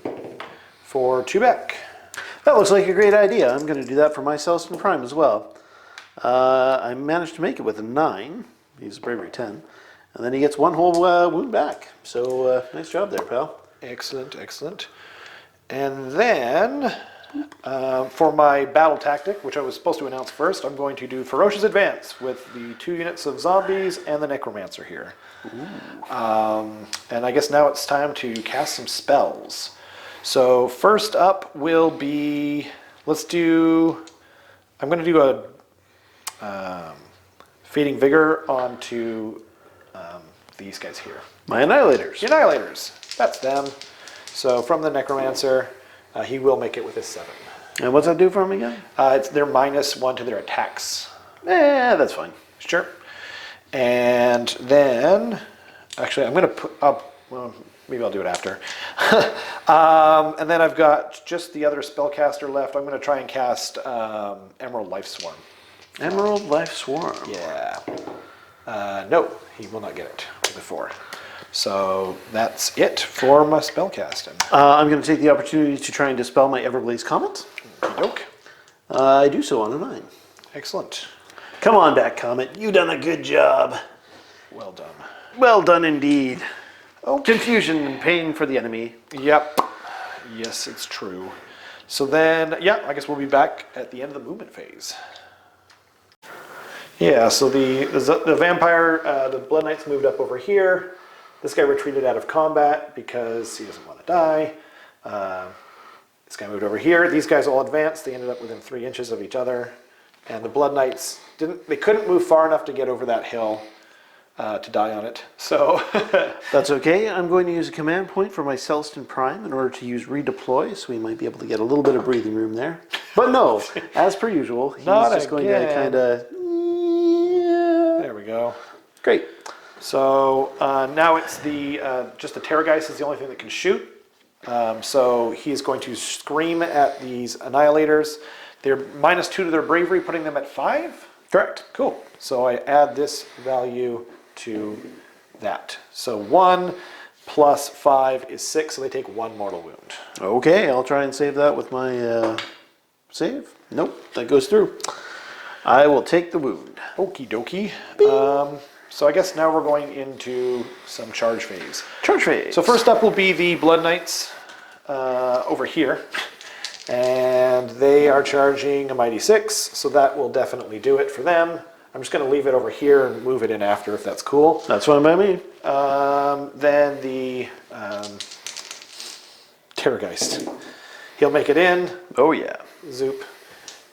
for 2 back. That looks like a great idea. I'm going to do that for my Celestin Prime as well. I managed to make it with a 9. He's bravery 10. And then he gets 1 whole wound back. So nice job there, pal. Excellent, excellent. And then for my battle tactic, which I was supposed to announce first, I'm going to do Ferocious Advance with the 2 units of zombies and the Necromancer here. And I guess now it's time to cast some spells. So first up will be, I'm going to do a Fading Vigor onto these guys here. My Annihilators. The Annihilators, that's them. So from the Necromancer, he will make it with his 7. And what's that do for him again? It's their -1 to their attacks. That's fine. Sure. And then, actually, I'm going to put up, well, maybe I'll do it after. And then I've got just the other spellcaster left. I'm going to try and cast Emerald Life Swarm. Emerald Life Swarm. Yeah. No, he will not get it before. So that's it for my spellcasting. I'm going to take the opportunity to try and dispel my Everblaze Comet. Okey-doke. I do so on a 9. Excellent. Come on back, Comet. You done a good job. Well done. Well done indeed. Okay. Confusion and pain for the enemy. Yep. Yes, it's true. So then, yeah, I guess we'll be back at the end of the movement phase. Yeah, so the vampire, the Blood Knights moved up over here. This guy retreated out of combat because he doesn't want to die. This guy moved over here. These guys all advanced. They ended up within 3 inches of each other. And the Blood Knights couldn't move far enough to get over that hill to die on it. So That's okay. I'm going to use a command point for my Celestin Prime in order to use redeploy, so we might be able to get a little bit of breathing room there. But no, as per usual, he's just going to kind of... there we go. Great. So now it's just the Terrorgeist is the only thing that can shoot. So he's going to scream at these Annihilators. They're -2 to their bravery, putting them at 5? Correct. Cool. So I add this value to that. So 1 plus 5 is 6, so they take 1 mortal wound. Okay, I'll try and save that with my save. Nope, that goes through. I will take the wound. Okie dokie. So I guess now we're going into some charge phase. Charge phase. So first up will be the Blood Knights over here. And they are charging a mighty 6, so that will definitely do it for them. I'm just going to leave it over here and move it in after if that's cool. That's fine by me. Then the Terrorgeist. He'll make it in. Oh yeah. Zoop.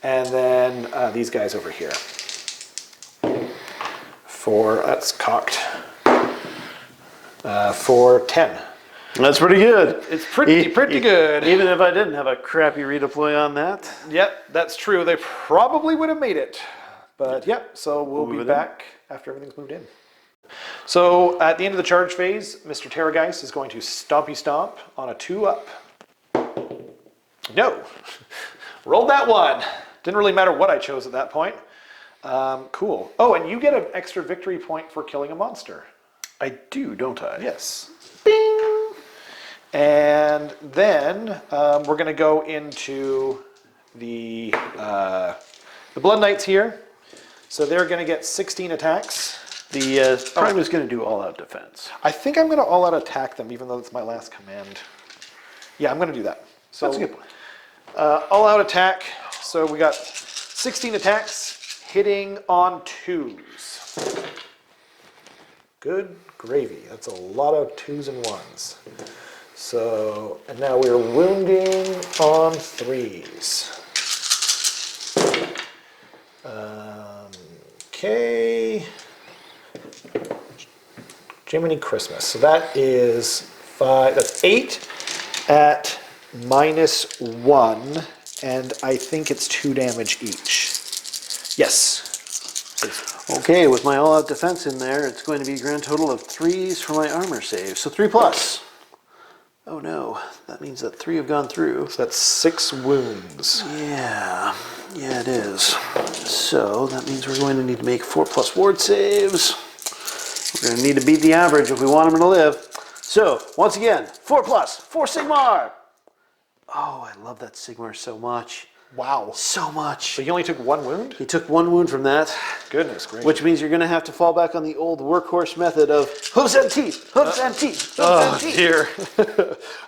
And then these guys over here. That's cocked. For 10. That's pretty good. It's pretty good. Even if I didn't have a crappy redeploy on that. Yep, that's true. They probably would have made it. But yep, so we'll be back after everything's moved in. So at the end of the charge phase, Mr. Terrorgeist is going to stompy stomp on a 2-up. No. Rolled that 1. Didn't really matter what I chose at that point. Cool. Oh, and you get an extra victory point for killing a monster. I do, don't I? Yes. Bing! And then we're going to go into the Blood Knights here. So they're going to get 16 attacks. The Prime is going to do all-out defense. I think I'm going to all-out attack them, even though it's my last command. Yeah, I'm going to do that. So, that's a good point. All-out attack. So we got 16 attacks, hitting on 2s. Good gravy. That's a lot of 2s and 1s. So, and now we're wounding on 3s. Okay. Jiminy Christmas. So that is 5, that's 8 at -1, and I think it's 2 damage each. Yes. Okay, with my all-out defense in there, it's going to be a grand total of 3s for my armor save. So 3+. Oh no, that means that 3 have gone through. So that's 6 wounds. Yeah, it is. So that means we're going to need to make 4+ ward saves. We're going to need to beat the average if we want them to live. So, once again, 4+, for Sigmar! Oh, I love that Sigmar so much. Wow. So much. So he only took 1 wound? He took 1 wound from that. Goodness gracious. Which means you're going to have to fall back on the old workhorse method of hooves and teeth, hooves and teeth, hooves and teeth. Dear.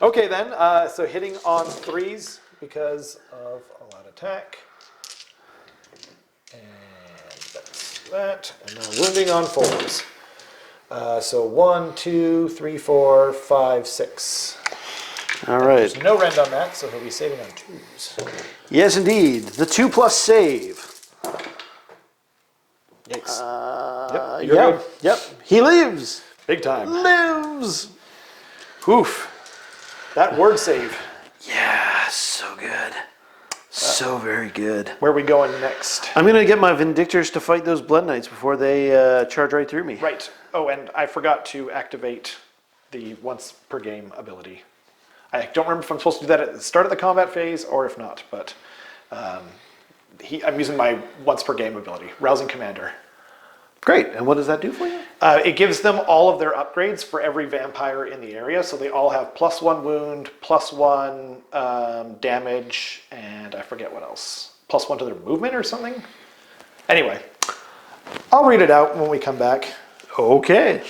Okay then, so hitting on 3s because of all-out attack. And that's that. And now wounding on 4s. So 1, 2, 3, 4, 5, 6. All right. There's no rend on that, so he'll be saving on 2s. Yes, indeed. The 2+ save. Yikes. Yep, you're good. Yep. He lives. Big time. Lives. Oof. That word save. Yeah, so good. So very good. Where are we going next? I'm going to get my Vindictors to fight those Blood Knights before they charge right through me. Right. Oh, and I forgot to activate the once per game ability. I don't remember if I'm supposed to do that at the start of the combat phase or if not, but I'm using my once per game ability, Rousing Commander. Great. And what does that do for you? It gives them all of their upgrades for every vampire in the area, so they all have +1 wound, +1 damage, and I forget what else. +1 to their movement or something? Anyway, I'll read it out when we come back. Okay.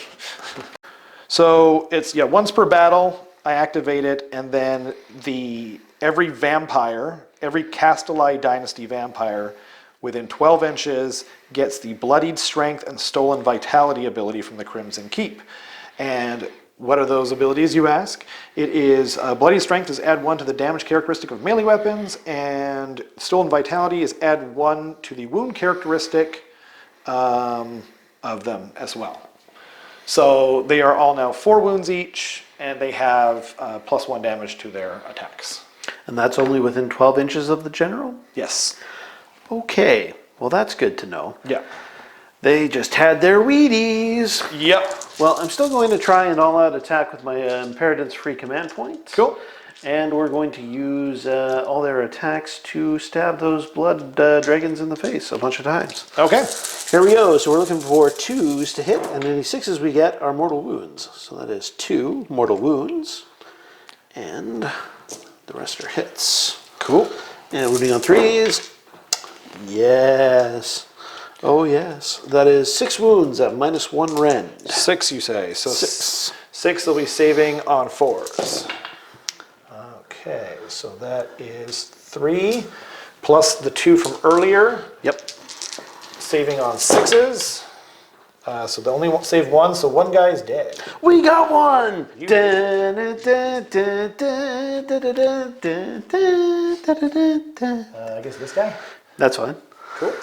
So it's, once per battle, I activate it, and then every vampire, every Castelli Dynasty vampire within 12 inches gets the Bloodied Strength and Stolen Vitality ability from the Crimson Keep. And what are those abilities, you ask? It is Bloodied Strength is add 1 to the damage characteristic of melee weapons, and Stolen Vitality is add 1 to the wound characteristic of them as well. So they are all now 4 wounds each, and they have +1 damage to their attacks. And that's only within 12 inches of the general? Yes. Okay. Well, that's good to know. Yeah. They just had their Wheaties. Yep. Well, I'm still going to try an all-out attack with my Imperadance free command point. Cool. And we're going to use all their attacks to stab those blood dragons in the face a bunch of times. Okay. Here we go. So we're looking for 2s to hit, and any 6s we get are mortal wounds. So that is 2 mortal wounds, and the rest are hits. Cool. And wounding on 3s. Yes. Oh, yes. That is 6 wounds at -1 rend. 6, you say. So 6. 6 they'll be saving on 4s. Okay, so that is 3 plus the 2 from earlier. Yep. Saving on 6s. So they only won't save 1, so 1 guy is dead. We got one! I guess this guy? That's fine. Cool.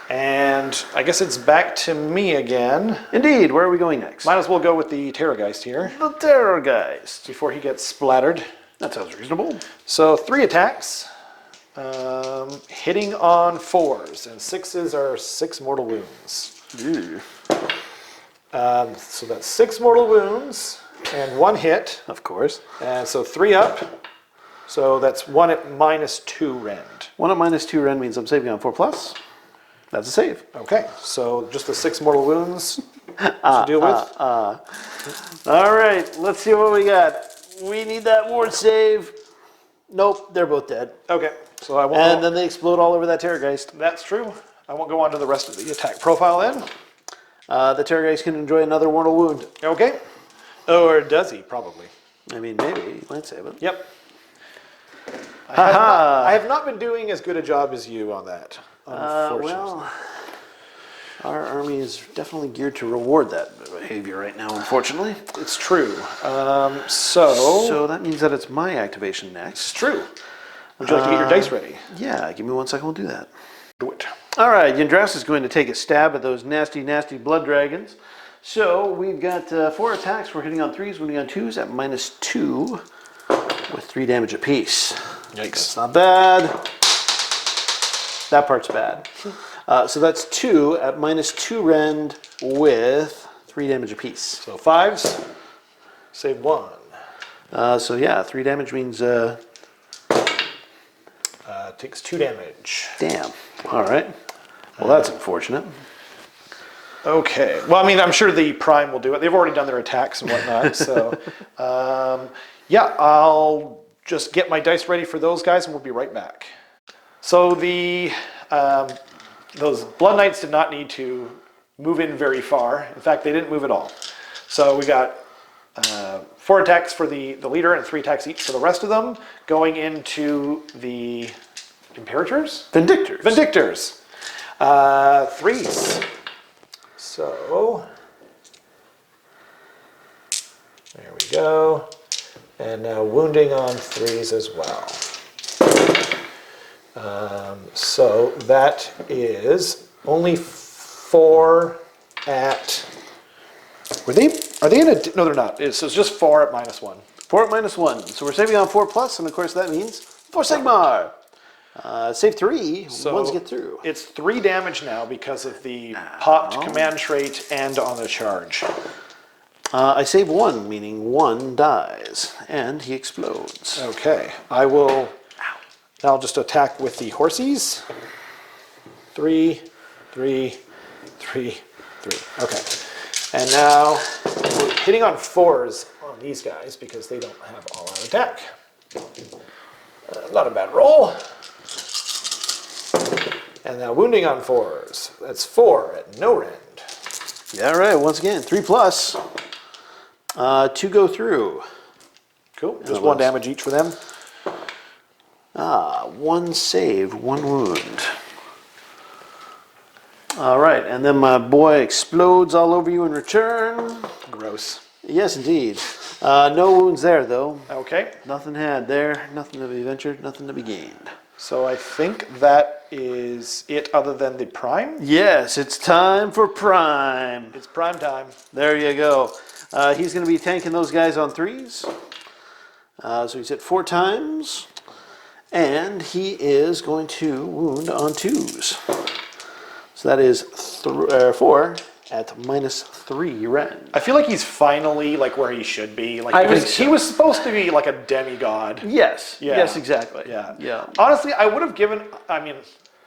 And I guess it's back to me again. Indeed. Where are we going next? Might as well go with the Terrorgeist here The Terrorgeist. before he gets splattered. That sounds reasonable. So 3 attacks, hitting on 4s, and 6s are 6 mortal wounds. Ew. So that's 6 mortal wounds and 1 hit, Of course. and so 3 up. So that's 1 at -2 rend. 1 at -2 rend means I'm saving on 4+. That's a save. Okay, so just the 6 mortal wounds to deal with. All right, let's see what we got. We need that ward save. Nope, they're both dead. Okay, so I won't. And then they explode all over that Terrorgeist. That's true. I won't go on to the rest of the attack profile then. The Terrorgeist can enjoy another mortal wound. Okay. Or does he? Probably. I mean, maybe. You might save it. Yep. I have not been doing as good a job as you on that. Unfortunately. Well, our army is definitely geared to reward that behavior right now, unfortunately. It's true. So So that means that it's my activation next. it's true. Would you like to get your dice ready? Yeah, give me 1 second, we'll do that. Do it. All right, Yndrasta is going to take a stab at those nasty, nasty blood dragons. So we've got 4 attacks. We're hitting on 3s, wounding on 2s at -2 with 3 damage apiece. Yikes. That's not bad. That part's bad. So that's 2 at -2 rend with 3 damage apiece. So 5s. Save 1. So yeah, 3 damage means Takes 2 damage. damn. All right. Well, that's unfortunate. Okay. Well, I mean, I'm sure the Prime will do it. They've already done their attacks and whatnot. So, yeah, I'll just get my dice ready for those guys, and we'll be right back. So those Blood Knights did not need to move in very far. In fact, they didn't move at all. So we got 4 attacks for the leader and 3 attacks each for the rest of them, going into the Imperators? Vindictors. Vindictors. 3s. So, there we go. And now wounding on 3s as well. So that is only 4 at... Are they in a... No, they're not. So it's just 4 at -1. 4 at -1. So we're saving on 4+, and of course that means 4 Sigmar. Save 3, So 1s get through. It's 3 damage now because of the popped command trait and on the charge. I save 1, meaning 1 dies, and he explodes. Okay, I'll just attack with the horsies. 3, 3, 3, 3. Okay. And now we're hitting on 4s on these guys because they don't have all-out attack. Not a bad roll. And now wounding on 4s. That's 4 at no rend. Yeah, all right. Once again, 3+. 2 go through. Cool. Just 1 damage each for them. 1 save, 1 wound. All right, and then my boy explodes all over you in return. Gross. Yes, indeed. No wounds there, though. Okay. Nothing had there. Nothing to be ventured. Nothing to be gained. So I think that is it other than the prime. Yes, it's time for prime. It's prime time. There you go. He's going to be tanking those guys on 3s. So he's hit 4 times. And he is going to wound on 2s. So that is 4 at -3 rend. I feel like he's finally like where he should be. Like he was supposed to be like a demigod. Yes. Yeah. Yes, exactly. Yeah. Honestly, I would have given. I mean,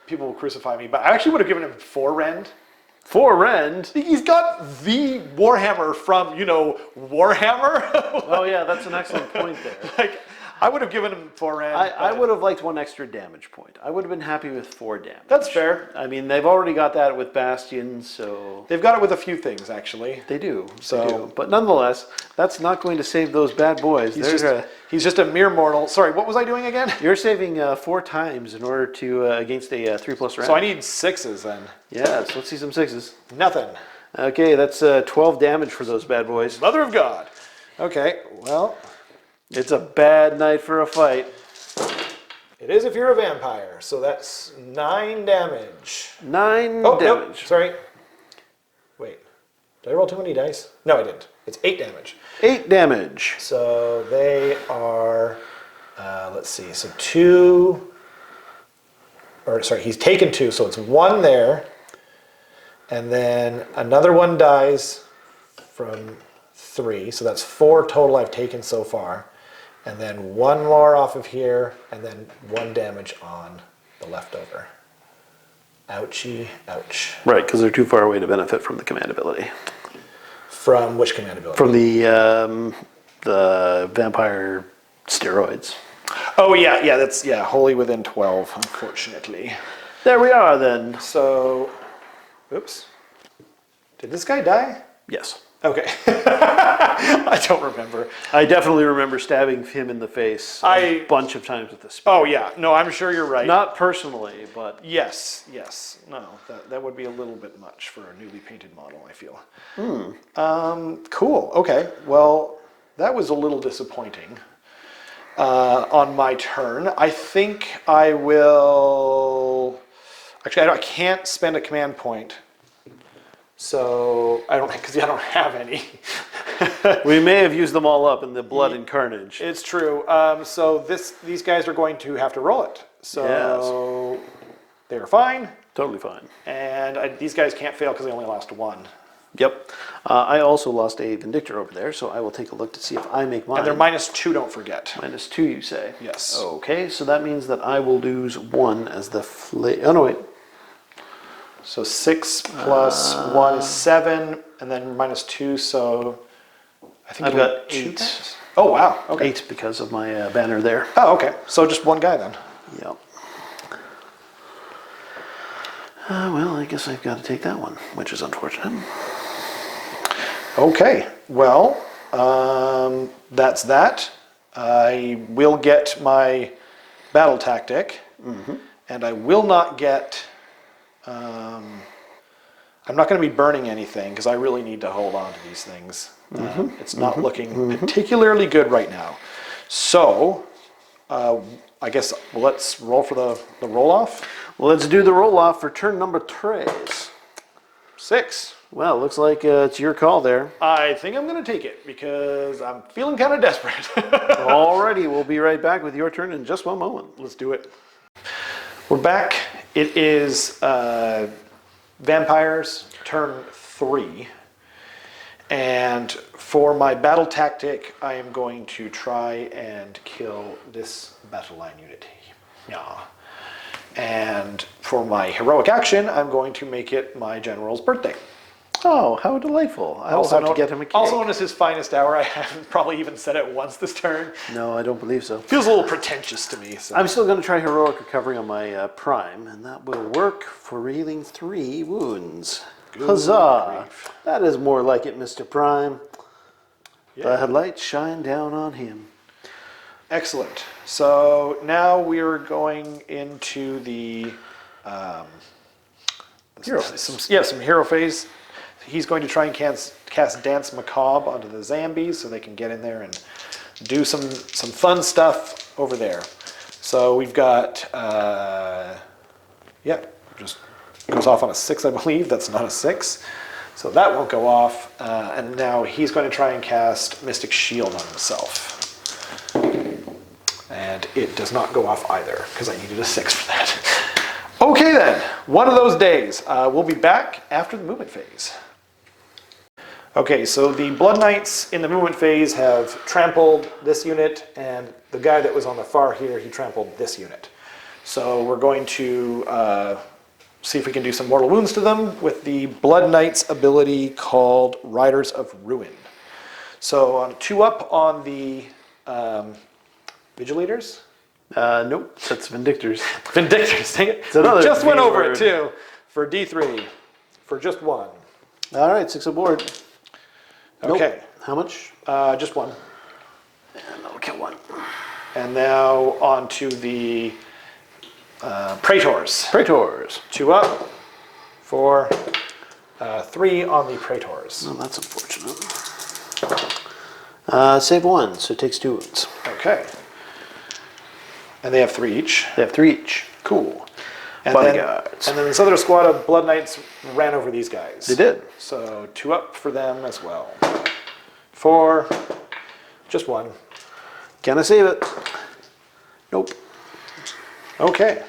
people will crucify me, but I actually would have given him 4 rend. 4 rend? He's got the warhammer from Warhammer. Oh yeah, that's an excellent point there. Like, I would have given him 4 rend. I would have liked 1 extra damage point. I would have been happy with 4 damage. That's fair. I mean, they've already got that with Bastions, so... They've got it with a few things, actually. They do. So, they do. But nonetheless, that's not going to save those bad boys. He's just a mere mortal. Sorry, what was I doing again? You're saving 4 times in order to against a 3+ rend. So I need 6s then. Yeah, so let's see some 6s. Nothing. Okay, that's 12 damage for those bad boys. Mother of God. Okay, well... It's a bad night for a fight. It is if you're a vampire, so that's 9 damage. 9 damage. Nope, sorry. Wait, did I roll too many dice? No, I didn't. It's 8 damage. 8 damage. So they are, let's see, so 2, or sorry, he's taken 2, so it's 1 there, and then another 1 dies from 3, so that's 4 total I've taken so far. And then 1 more off of here, and then 1 damage on the leftover. Ouchie, ouch. Right, because they're too far away to benefit from the command ability. From which command ability? From the vampire steroids. Oh yeah, that's wholly within 12, unfortunately. There we are then. So, oops. Did this guy die? Yes. Okay. I don't remember. I definitely remember stabbing him in the face a bunch of times with a spear. Oh yeah, no, I'm sure you're right. Not personally, but... Yes. No, that would be a little bit much for a newly painted model, I feel. Cool, okay. Well, that was a little disappointing on my turn. I think I will... Actually, I can't spend a command point. So, because I don't have any. We may have used them all up in the blood and carnage. It's true. So these guys are going to have to roll it. So they're fine. Totally fine. And these guys can't fail because they only lost 1. Yep. I also lost a Vindictor over there, so I will take a look to see if I make mine. And they're -2, don't forget. -2, you say? Yes. Okay, so that means that I will lose 1 as the Oh, no, wait. So 6 plus 1 is 7, and then -2, so I think I've got 8. Guys? Oh, wow. Okay. 8 because of my banner there. Oh, okay. So just 1 guy then. Yep. Well, I guess I've got to take that one, which is unfortunate. Okay. Well, that's that. I will get my battle tactic, and I will not get... I'm not going to be burning anything because I really need to hold on to these things. It's not looking particularly good right now. So, I guess let's roll for the roll-off. Well, let's do the roll-off for turn number 3. 6. Well, looks like it's your call there. I think I'm going to take it because I'm feeling kind of desperate. Alrighty, we'll be right back with your turn in just 1 moment. Let's do it. We're back. It is Vampires turn 3. And for my battle tactic, I am going to try and kill this battle line unit. Yeah. And for my heroic action, I'm going to make it my general's birthday. Oh, how delightful. I will have to get him a cake. Also known as his finest hour. I haven't probably even said it once this turn. No, I don't believe so. Feels a little pretentious to me. So. I'm still going to try heroic recovery on my prime, and that will work for healing 3 wounds. Good Huzzah! grief. That is more like it, Mr. Prime. Yeah. The light shine down on him. Excellent. So now we are going into the Hero phase. Some hero phase. He's going to try and cast Dance Macabre onto the zombies so they can get in there and do some fun stuff over there. So we've got, just goes off on a 6, I believe. That's not a 6. So that won't go off. And now he's going to try and cast Mystic Shield on himself. And it does not go off either because I needed a 6 for that. Okay then, one of those days. We'll be back after the movement phase. Okay, so the Blood Knights in the movement phase have trampled this unit, and the guy that was on the far here, he trampled this unit. So we're going to see if we can do some mortal wounds to them with the Blood Knights ability called Riders of Ruin. So 2 up on the Vigilators. Nope, that's Vindictors. Vindictors, dang it. It's another Just went V over word. it too for D3 for just 1. All right, 6 aboard. Okay. Nope. How much? Just 1. And I'll get 1. And now on to the Praetors. Praetors. 2 up for 3 on the Praetors. Oh, that's unfortunate. Save 1, so it takes 2 wounds. Okay. And they have 3 each. They have 3 each. Cool. And Bodyguards. then this other squad of Blood Knights ran over these guys. They did. So 2 up for them as well. 4, just 1. Can I save it? Nope. Okay.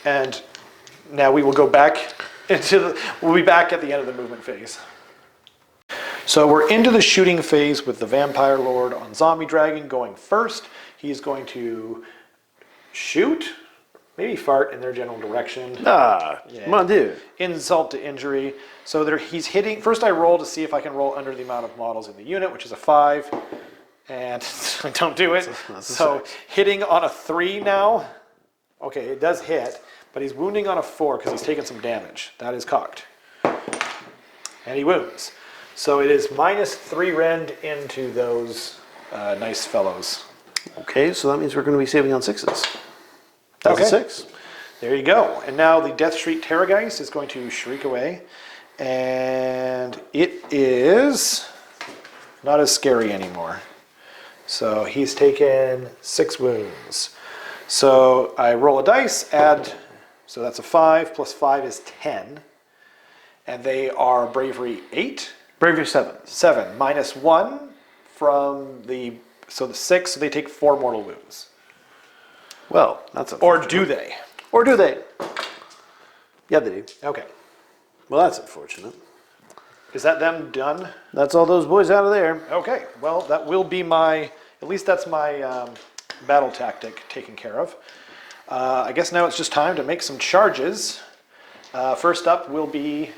And now we will go back we'll be back at the end of the movement phase. So we're into the shooting phase with the Vampire Lord on Zombie Dragon going first. He's going to shoot, maybe fart in their general direction. Ah, mon Dieu. Insult to injury. So he's hitting. First I roll to see if I can roll under the amount of models in the unit, which is a 5. And I don't do it. That's a So 6. hitting on a 3 now. Okay, it does hit, but he's wounding on a 4 because he's taken some damage. That is cocked. And he wounds. So it is -3 rend into those nice fellows. Okay, so that means we're going to be saving on 6s. That's Okay. a 6. There you go. And now the Death Shriek Terrorgeist is going to shriek away. And it is not as scary anymore. So he's taken 6 wounds. So I roll a dice, so that's a 5, plus 5 is 10. And they are Bravery 8. Bravery 7. 7, -1 from the 6, so they take 4 mortal wounds. Well, that's Or unfortunate. do they? Or do they? Yeah, they do. Okay. Well, that's unfortunate. Is that them done? That's all those boys out of there. Okay, well, that will be at least that's my battle tactic taken care of. I guess now it's just time to make some charges. First up will be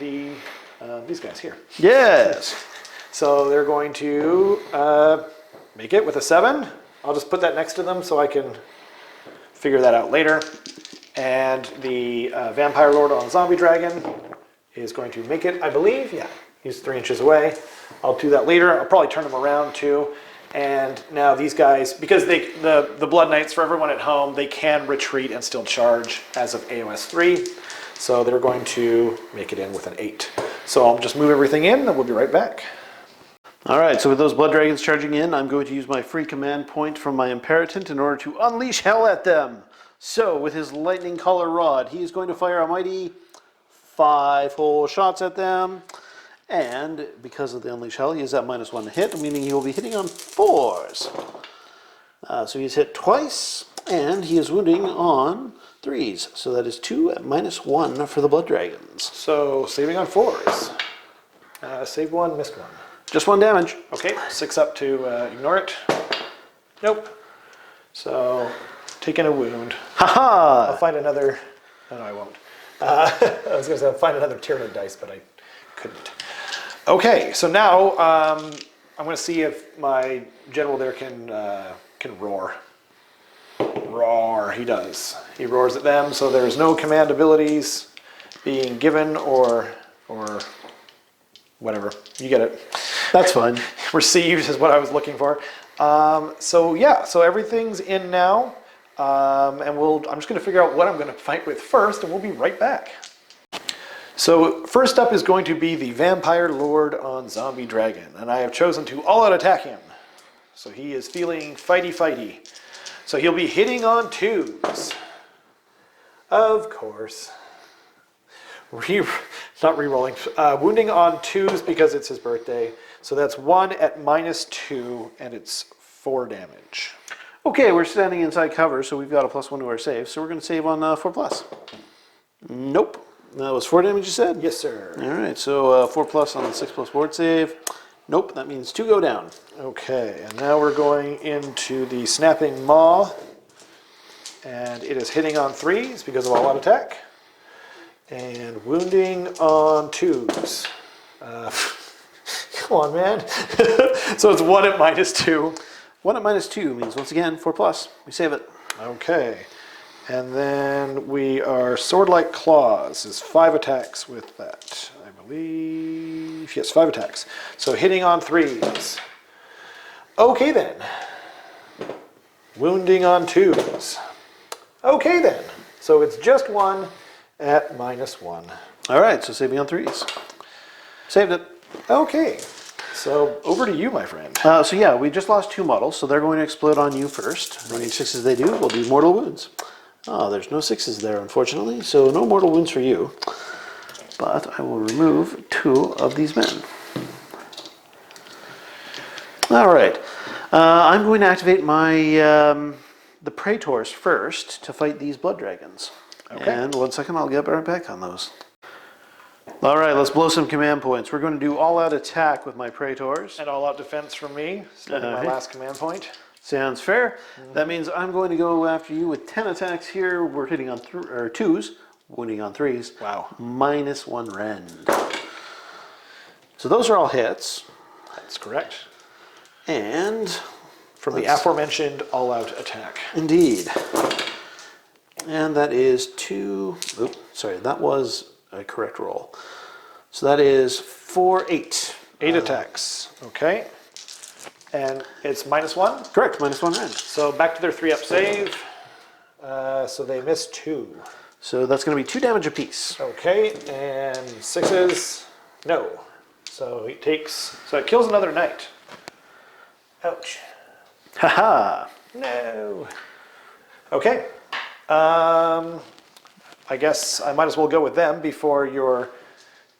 these guys here. Yes. So they're going to make it with a 7. I'll just put that next to them so I can figure that out later. And the Vampire Lord on Zombie Dragon is going to make it, I believe. Yeah, he's 3 inches away. I'll do that later. I'll probably turn him around too. And now these guys, because the Blood Knights, for everyone at home, they can retreat and still charge as of AOS 3. So they're going to make it in with an 8. So I'll just move everything in and we'll be right back. All right, so with those blood dragons charging in, I'm going to use my free command point from my Imperatant in order to unleash hell at them. So with his lightning collar rod, he is going to fire a mighty 5 whole shots at them. And because of the unleash hell, he is at -1 to hit, meaning he will be hitting on 4s. So he's hit twice, and he is wounding on 3s. So that is 2 at -1 for the blood dragons. So saving on 4s. Save 1, missed 1. Just 1 damage. Okay, 6 up to ignore it. Nope. So taking a wound. I'll find another. No, I won't. I was going to say I'll find another Tyranid dice, but I couldn't. Okay, so now I'm going to see if my general there can roar. Roar, he does. He roars at them, so there's no command abilities being given or whatever. You get it. That's fine. Received is what I was looking for. So yeah, so everything's in now. And I'm just going to figure out what I'm going to fight with first, and we'll be right back. So first up is going to be the Vampire Lord on Zombie Dragon, and I have chosen to all-out attack him. So he is feeling fighty-fighty. So he'll be hitting on 2s. Of course. Not re-rolling. Wounding on 2s because it's his birthday. So that's 1 at -2, and it's 4 damage. Okay, we're standing inside cover, so we've got a +1 to our save. So we're going to save on 4+. Nope. That was 4 damage, you said? Yes, sir. All right, so 4+ on the 6+ ward save. Nope, that means 2 go down. Okay, and now we're going into the Snapping Maw. And it is hitting on 3s because of all-out attack. And wounding on 2s. Come on, man. So it's 1 at -2. 1 at -2 means, once again, 4+. We save it. Okay. And then we are Sword-like Claws is 5 attacks with that, I believe. Yes, 5 attacks. So hitting on 3s. Okay then. Wounding on 2s. Okay then. So it's just 1 at -1. All right, so saving on 3s. Saved it. Okay. So over to you, my friend. So yeah, we just lost 2 models, so they're going to explode on you first. Any 6s they do will do mortal wounds. Oh, there's no 6s there, unfortunately, so no mortal wounds for you. But I will remove 2 of these men. All right, I'm going to activate my the Praetors first to fight these blood dragons. Okay. And 1 second, I'll get right back on those. All right, let's blow some command points. We're going to do all-out attack with my Praetors. And all-out defense from me. Spending my last command point. Sounds fair. That means I'm going to go after you with 10 attacks here. We're hitting on 2s, wounding on 3s. Wow. -1 rend. So those are all hits. That's correct. And From the aforementioned all-out attack. indeed. And that is 2. Oops, sorry, that was a correct roll. So that is 4, 8. 8 attacks. Okay. And it's -1? Correct, -1 rend. So back to their 3-up save. So they missed 2. So that's going to be 2 damage apiece. Okay, and 6s. No. So he takes. So it kills another knight. Ouch. Haha. No. Okay. I guess I might as well go with them before your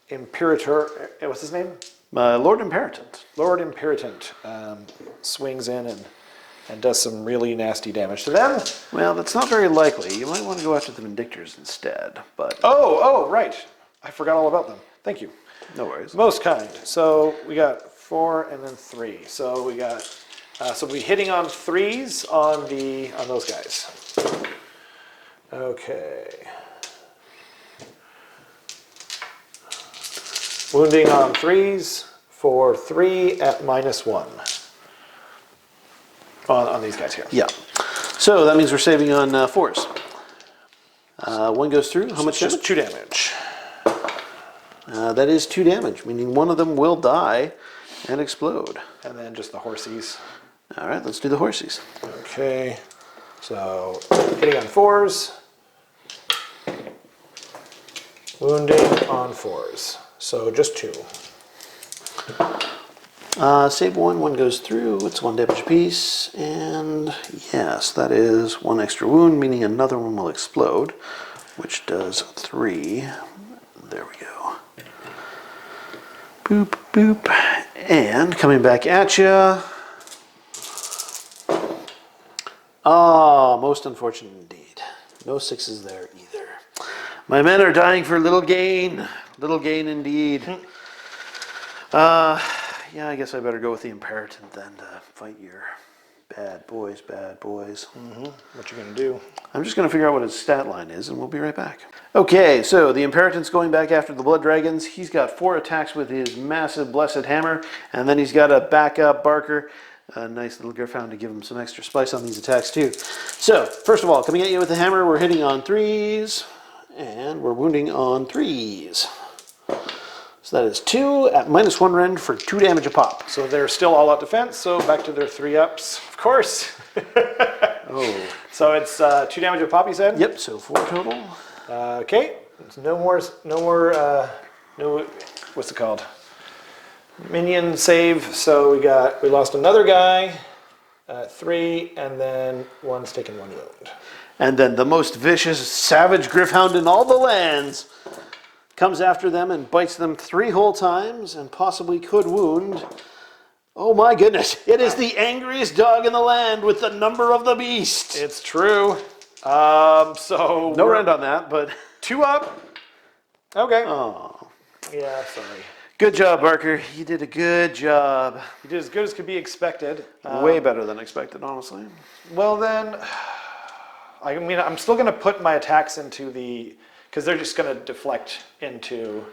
Imperator. What's his name? Lord Imperatant. Lord Imperatant swings in and does some really nasty damage to them. Well, that's not very likely. You might want to go after the Vindictors instead, but Oh, right. I forgot all about them. Thank you. no worries. Most kind. So we got 4 and then 3. So we got. So we'll be hitting on 3s on those guys. Okay. Wounding on 3s for 3 at -1. On these guys here. Yeah. So that means we're saving on 4s. 1 goes through. How much Just damage? 2 damage. That is 2 damage, meaning one of them will die and explode. And then just the horsies. All right, let's do the horsies. Okay. So hitting on 4s. Wounding on 4s. So just 2. Save 1, 1 goes through. It's 1 damage apiece. And yes, that is 1 extra wound, meaning another one will explode, which does 3. There we go. Boop, boop. And coming back at you. Ah, most unfortunate indeed. No 6s there either. My men are dying for little gain. Little gain indeed. Yeah, I guess I better go with the Imperatant then to fight your Bad boys, bad boys. What you gonna do? I'm just going to figure out what his stat line is, and we'll be right back. Okay, so the Imperitant's going back after the Blood Dragons. He's got 4 attacks with his massive Blessed Hammer, and then he's got a backup Barker. A nice little Griffound to give him some extra spice on these attacks, too. So, first of all, coming at you with the hammer, we're hitting on 3s, and we're wounding on 3s. So that is 2 at -1 rend for 2 damage a pop. So they're still all out defense, so back to their 3-ups, of course. Oh. So it's 2 damage a pop, you said? Yep, so 4 total. Okay, no more, what's it called? Minion save, so we lost another guy, 3, and then one's taken 1 wound. And then the most vicious savage Gryph-hound in all the lands comes after them and bites them 3 whole times and possibly could wound. Oh my goodness, it is the angriest dog in the land with the number of the beast. It's true. So No rend on that, but 2 up. Okay. oh, Yeah, sorry. good job, Barker. You did a good job. You did as good as could be expected. Way better than expected, honestly. Well then, I mean, I'm still going to put my attacks into the, because they're just going to deflect into,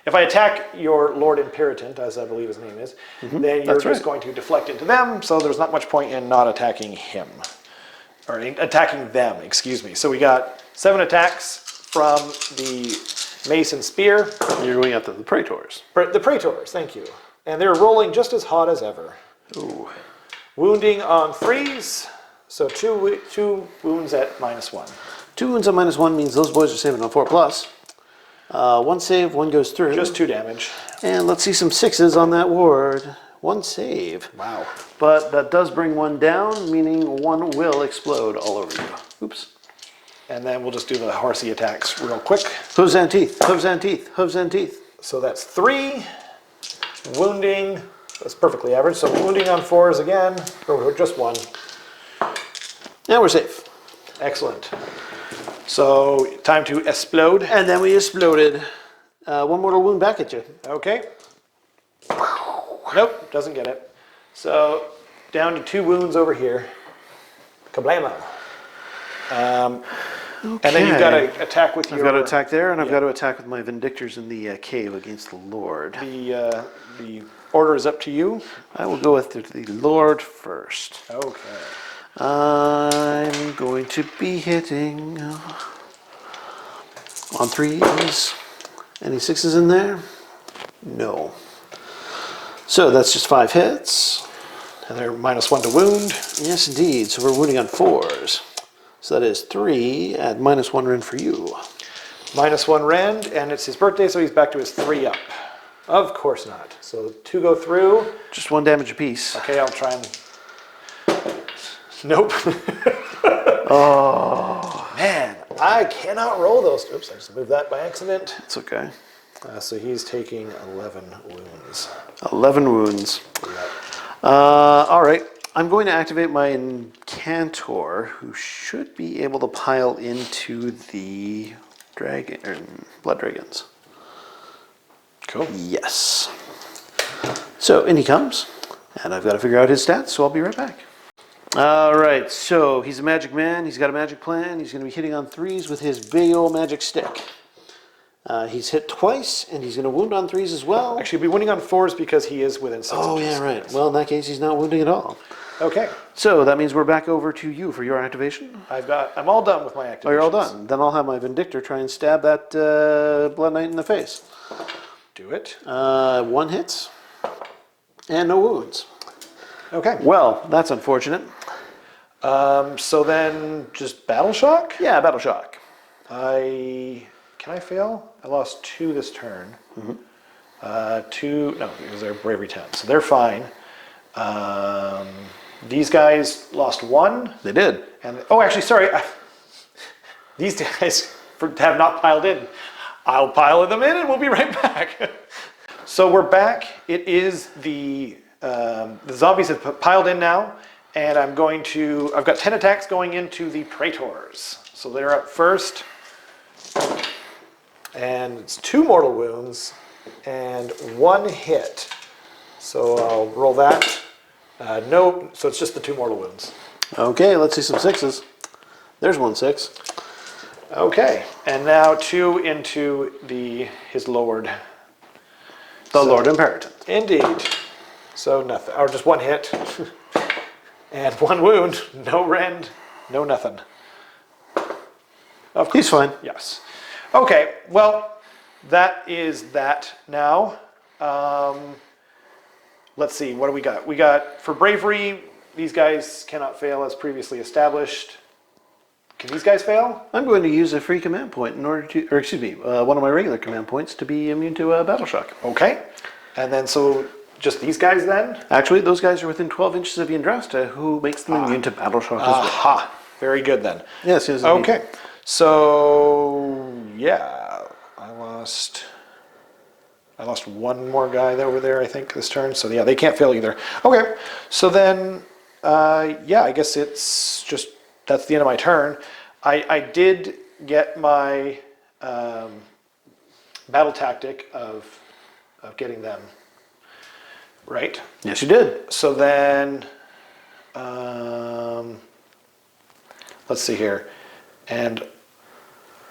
if I attack your Lord Imperatant, as I believe his name is, then you're just going to deflect into them, so there's not much point in not attacking him. Or attacking them, excuse me. So we got 7 attacks from the Mace and Spear. You're going after the Praetors. The Praetors, thank you. And they're rolling just as hot as ever. Ooh. Wounding on 3s, so 2 wounds at -1. 2 wounds at -1 means those boys are saving on 4+. 1 save, 1 goes through. Just 2 damage. And let's see some 6s on that ward. 1 save. Wow. But that does bring 1 down, meaning 1 will explode all over you. Oops. And then we'll just do the horsey attacks real quick. Hooves and teeth, hooves and teeth, hooves and teeth. So that's 3. Wounding, that's perfectly average. So wounding on 4s again, or just 1. And we're safe. Excellent. So time to explode. And then we exploded. 1 mortal wound back at you. Okay. Nope, doesn't get it. So down to 2 wounds over here. Kablamo. And then you've got to attack with your... I've got to attack there, and I've got to attack with my Vindictors in the cave against the Lord. The order is up to you. I will go with the Lord first. Okay. I'm going to be hitting on 3s. Any 6s in there? No. So that's just 5 hits. And they're -1 to wound. Yes, indeed. So we're wounding on 4s. So that is 3 at -1 rend for you. -1 rend, and it's his birthday, so he's back to his 3-up. Of course not. So 2 go through. Just 1 damage apiece. Okay, I'll try and... Nope. Oh. Man, I cannot roll those. Oops, I just moved that by accident. It's okay. So he's taking 11 wounds. 11 wounds. All right. I'm going to activate my Incantor, who should be able to pile into the Blood Dragons. Cool. Yes. So in he comes, and I've got to figure out his stats, so I'll be right back. All right, so he's a magic man. He's got a magic plan. He's going to be hitting on 3s with his big old magic stick. He's hit twice, and he's going to wound on 3s as well. Actually, he'll be wounding on 4s because he is within 6 Oh, inches. yeah, right. Well, in that case, he's not wounding at all. Okay. So that means we're back over to you for your activation. I'm all done with my activations. Oh, you're all done. Then I'll have my Vindictor try and stab that Blood Knight in the face. Do it. 1 hits, and no wounds. Okay. Well, that's unfortunate. So then, just Battle Shock? Yeah, Battle Shock. Can I fail? I lost 2 this turn. 2, no, because they're Bravery 10, so they're fine. These guys lost 1. They did. And oh, actually, sorry. These guys have not piled in. I'll pile them in and we'll be right back. So we're back. It is the zombies have piled in now, and I've got 10 attacks going into the Praetors. So they're up first. And it's 2 mortal wounds and 1 hit. So I'll roll that. No, so it's just the 2 mortal wounds. Okay, let's see some 6s. There's 1 6. Okay, and now 2 into his lord. The Lord Imperator. Indeed. So nothing, or just 1 hit. And 1 wound. No rend, no nothing. Of course. He's fine. Yes. Okay, well, that is that now. Let's see, what do we got? We got, for bravery, these guys cannot fail as previously established. Can these guys fail? I'm going to use a free command point in order to, or excuse me, one of my regular command points to be immune to battle shock. Okay. And then, so just these guys then? Actually, those guys are within 12 inches of Yndrasta, who makes them immune to battle shock as well. Aha. Very good then. Yes, yes. Indeed. Okay. So, yeah, I lost 1 more guy over there, I think, this turn. So, yeah, they can't fail either. Okay. So then, yeah, I guess it's just, that's the end of my turn. I did get my battle tactic of getting them right. Yes, you did. So then, let's see here. And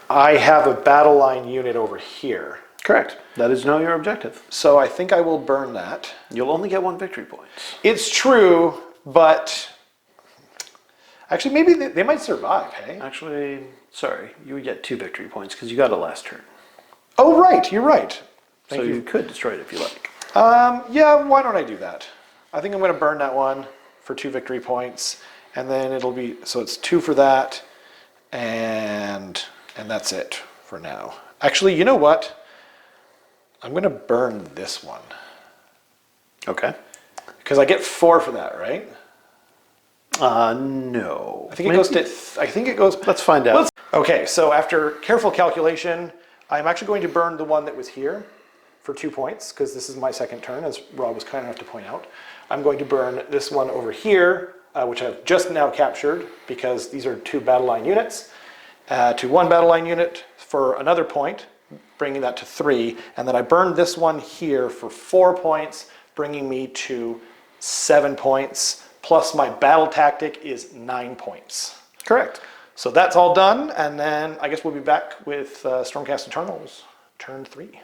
I have a battle line unit over here. Correct. That is now your objective. So I think I will burn that. You'll only get 1 victory point. It's true, but actually maybe they might survive, hey? Actually, sorry, you would get 2 victory points because you got a last turn. Oh, right, you're right. So you could destroy it if you like. Yeah, why don't I do that? I think I'm going to burn that one for 2 victory points, and then it'll be, so it's 2 for that, and that's it for now. Actually, you know what? I'm going to burn this one. Okay. Because I get 4 for that, right? No. I think it goes to, I think it goes... Let's find out. Okay, so after careful calculation, I'm actually going to burn the one that was here for 2 points, because this is my second turn, as Rob was kind enough to point out. I'm going to burn this one over here, which I've just now captured, because these are 2 battle line units, to 1 battle line unit for another point, bringing that to 3, and then I burned this one here for 4 points, bringing me to 7 points, plus my battle tactic is 9 points. Correct. So that's all done, and then I guess we'll be back with Stormcast Eternals, turn 3.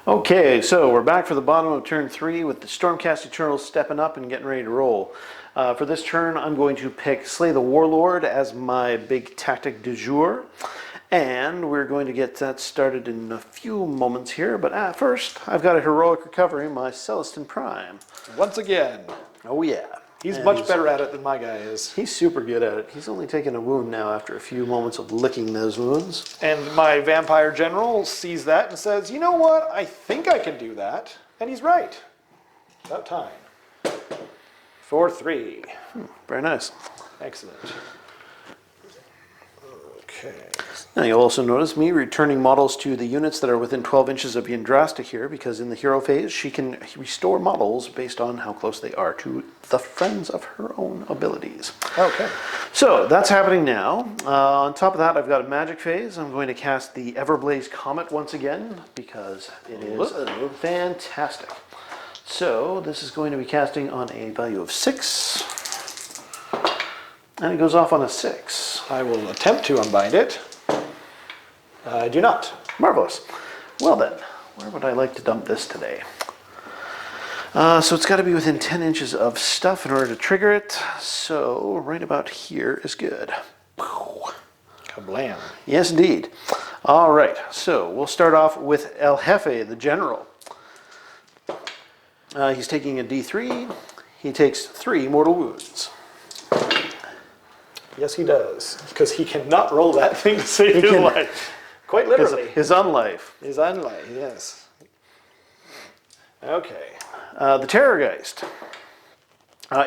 Okay, so we're back for the bottom of turn 3 with the Stormcast Eternals stepping up and getting ready to roll. For this turn, I'm going to pick Slay the Warlord as my big tactic du jour. And we're going to get that started in a few moments here, but first, I've got a heroic recovery, my Celestin Prime. Once again. Oh yeah. He's much better at it than my guy is. He's super good at it. He's only taken a wound now after a few moments of licking those wounds. And my vampire general sees that and says, you know what, I think I can do that. And he's right. About time. 4-3. Very nice. Excellent. Okay. Now you'll also notice me returning models to the units that are within 12 inches of Yndrasta here, because in the hero phase she can restore models based on how close they are to the friends of her own abilities. Okay. So that's happening now. On top of that, I've got a magic phase. I'm going to cast the Everblaze Comet once again because it is fantastic. So this is going to be casting on a value of 6. And it goes off on a 6. I will attempt to unbind it. I do not. Marvelous. Well then, where would I like to dump this today? So it's got to be within 10 inches of stuff in order to trigger it. So right about here is good. Kablam. Yes, indeed. All right, so we'll start off with El Jefe, the general. He's taking a D3. He takes 3 mortal wounds. Yes, he does. Because he cannot roll that thing to save his life. Quite literally. His unlife. His unlife, yes. Okay. The Terrorgeist.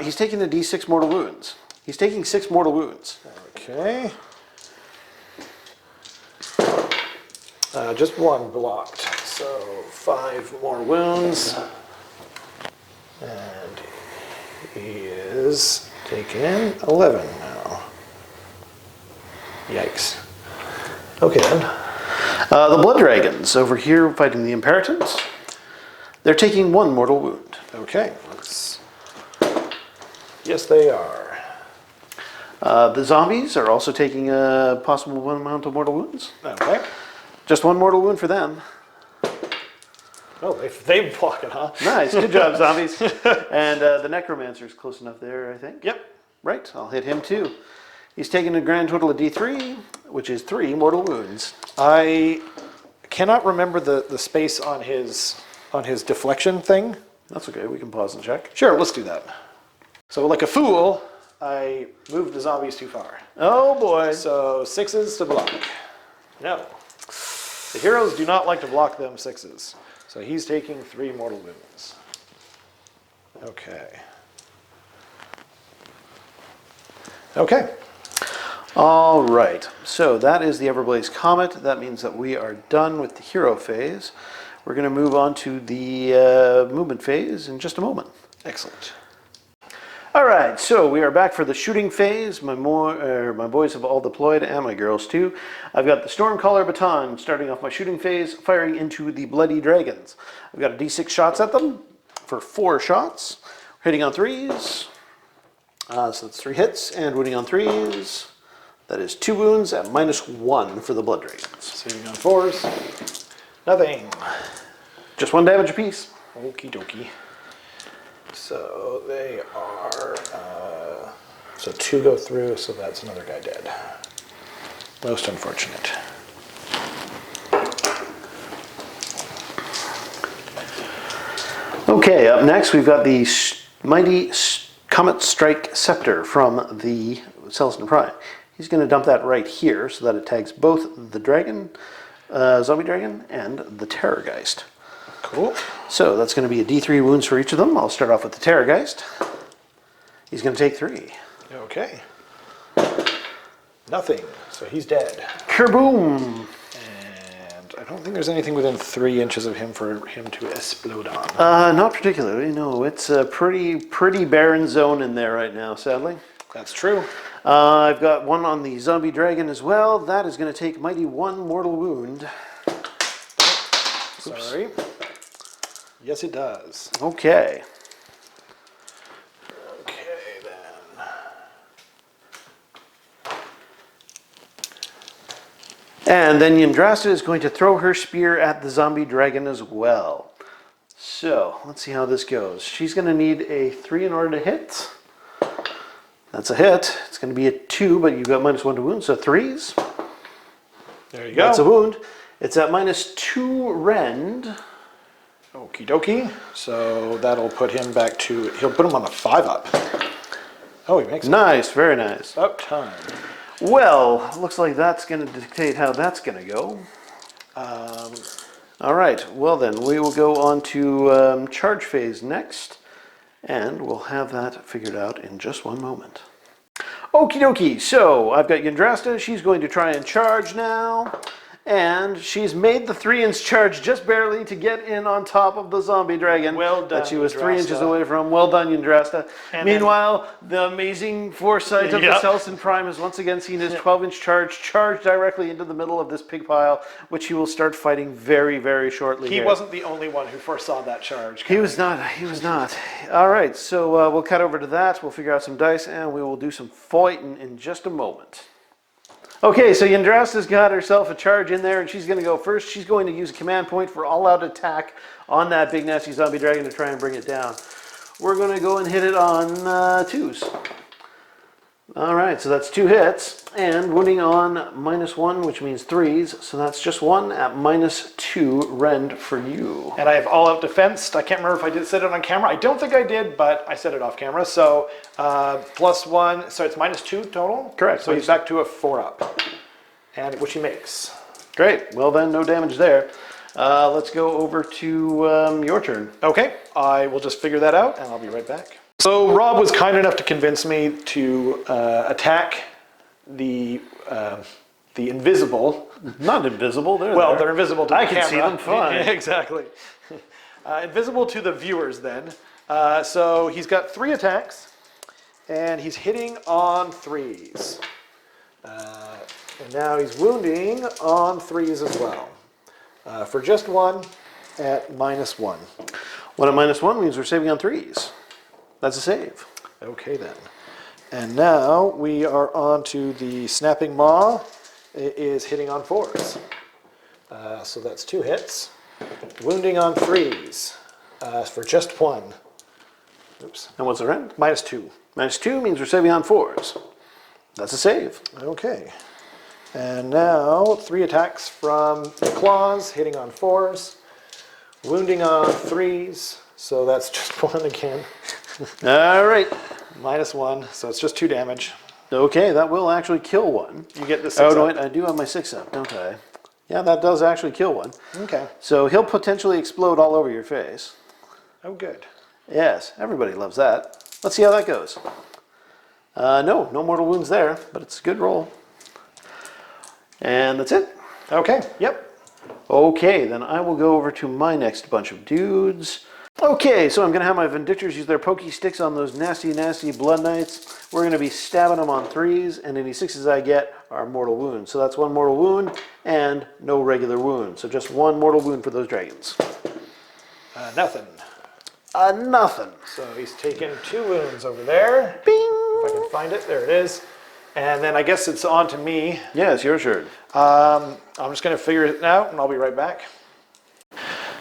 He's taking a D6 mortal wounds. He's taking 6 mortal wounds. Okay. Just 1 blocked. So 5 more wounds. And he is taking 11 now. Yikes. Okay then. The Blood Dragons over here fighting the Imperitons. They're taking 1 mortal wound. Okay, let's Yes, they are. The zombies are also taking a possible 1 amount of mortal wounds. Okay. Just 1 mortal wound for them. Oh, they block it, huh? Nice, good job, zombies. And the necromancer's close enough there, I think. Yep. Right, I'll hit him too. He's taking a grand total of D3, which is 3 mortal wounds. I cannot remember the space on his deflection thing. That's okay, we can pause and check. Sure, let's do that. So like a fool, I moved the zombies too far. Oh boy. So 6s to block. No. The heroes do not like to block them 6s. So he's taking 3 mortal wounds. Okay. Okay. All right, so that is the Everblaze Comet. That means that we are done with the hero phase. We're going to move on to the movement phase in just a moment. Excellent. All right, so we are back for the shooting phase. My boys have all deployed, and my girls too. I've got the Stormcaller Baton starting off my shooting phase, firing into the Bloody Dragons. I've got a D6 shots at them for 4 shots. Hitting on 3s. So that's 3 hits, and wounding on 3s. That is 2 wounds at -1 for the Blood Dragons. Saving on 4s. Nothing. Just 1 damage apiece. Okie dokie. So they are, so 2 go through, so that's another guy dead. Most unfortunate. Okay, up next we've got the mighty Comet Strike Scepter from the Celestin Prime. He's going to dump that right here so that it tags both the dragon, zombie dragon, and the Terrorgeist. Cool. So that's going to be a D3 wounds for each of them. I'll start off with the Terrorgeist. He's going to take 3. Okay. Nothing. So he's dead. Kerboom! And I don't think there's anything within 3 inches of him for him to explode on. Not particularly, no. It's a pretty barren zone in there right now, sadly. That's true. I've got 1 on the zombie dragon as well. That is going to take mighty 1 mortal wound. Sorry. Yes, it does. Okay. Okay, then. And then Yndrasta is going to throw her spear at the zombie dragon as well. So, let's see how this goes. She's going to need a 3 in order to hit. That's a hit. It's going to be a 2, but you've got -1 to wound, so 3s. There you go. That's a wound. It's at -2 rend. Okie dokie. So that'll put him back to, he'll put him on a 5-up. Oh, he makes it. Nice, very nice. Up time. Well, looks like that's going to dictate how that's going to go. All right, well then, we will go on to charge phase next, and we'll have that figured out in just 1 moment. Okie dokie, so I've got Yndrasta. She's going to try and charge now. And she's made the 3-inch charge just barely to get in on top of the zombie dragon. Well done, that she was 3 Yndrasta. inches away from. Well done, Yndrasta. And meanwhile, the amazing foresight of the Yep. Celestin Prime has once again seen his 12-inch charge directly into the middle of this pig pile, which he will start fighting very, very shortly. He here. wasn't the only one who foresaw that charge. He was not. He was not. All right, so we'll cut over to that. We'll figure out some dice, and we will do some fighting in just a moment. Okay, so Yndrasta's got herself a charge in there, and she's going to go first. She's going to use a command point for all-out attack on that big nasty zombie dragon to try and bring it down. We're going to go and hit it on 2s. All right, so that's 2 hits, and wounding on -1, which means 3s, so that's just 1 at -2 rend for you. And I have all-out defense. I can't remember if I did set it on camera. I don't think I did, but I set it off camera. So +1, so it's -2 total? Correct. So he's back to a 4-up, and which he makes. Great. Well then, no damage there. Let's go over to your turn. Okay, I will just figure that out, and I'll be right back. So Rob was kind enough to convince me to attack the invisible. Not invisible. They're invisible to the I can camera. see them fine. Exactly. Invisible to the viewers then. So he's got 3 attacks, and he's hitting on 3s. And now he's wounding on 3s as well. For just 1 at -1. 1 at -1 means we're saving on 3s. That's a save. Okay then. And now we are on to the Snapping Maw. It is hitting on 4s. So that's 2 hits. Wounding on 3s for just 1. Oops. And what's the rend? -2. -2 means we're saving on 4s. That's a save. Okay. And now 3 attacks from the claws, hitting on 4s. Wounding on 3s. So that's just 1 again. All right. -1, so it's just 2 damage. Okay, that will actually kill one. You get the 6 Oh, no, up. wait, I do have my 6 up, don't I? Yeah, that does actually kill one. Okay. So he'll potentially explode all over your face. Oh, good. Yes, everybody loves that. Let's see how that goes. No mortal wounds there, but it's a good roll. And that's it. Okay, yep. Okay, then I will go over to my next bunch of dudes. Okay, so I'm going to have my Vindictors use their pokey sticks on those nasty, nasty Blood Knights. We're going to be stabbing them on 3s, and any 6s I get are mortal wounds. So that's 1 mortal wound and no regular wound. So just 1 mortal wound for those dragons. Nothing. Nothing. So he's taken 2 wounds over there. Bing! If I can find it, there it is. And then I guess it's on to me. Yes, your turn. I'm just going to figure it out, and I'll be right back.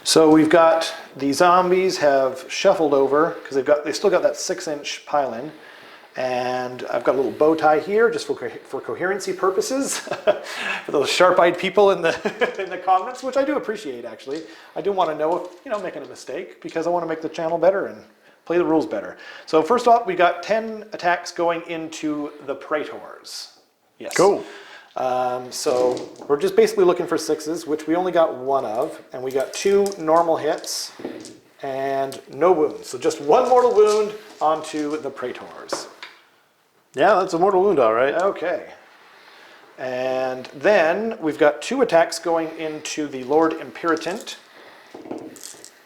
So we've got the zombies have shuffled over because they still got that 6-inch pile-in, and I've got a little bow tie here just for coherency purposes for those sharp-eyed people in the in the comments, which I do appreciate actually. I do want to know if making a mistake because I want to make the channel better and play the rules better. So first off, we got 10 attacks going into the Praetors. Yes. Cool. So we're just basically looking for 6s, which we only got 1 of, and we got 2 normal hits and no wounds. So just 1 mortal wound onto the Praetors. Yeah, that's a mortal wound, all right. Okay. And then we've got 2 attacks going into the Lord Imperatant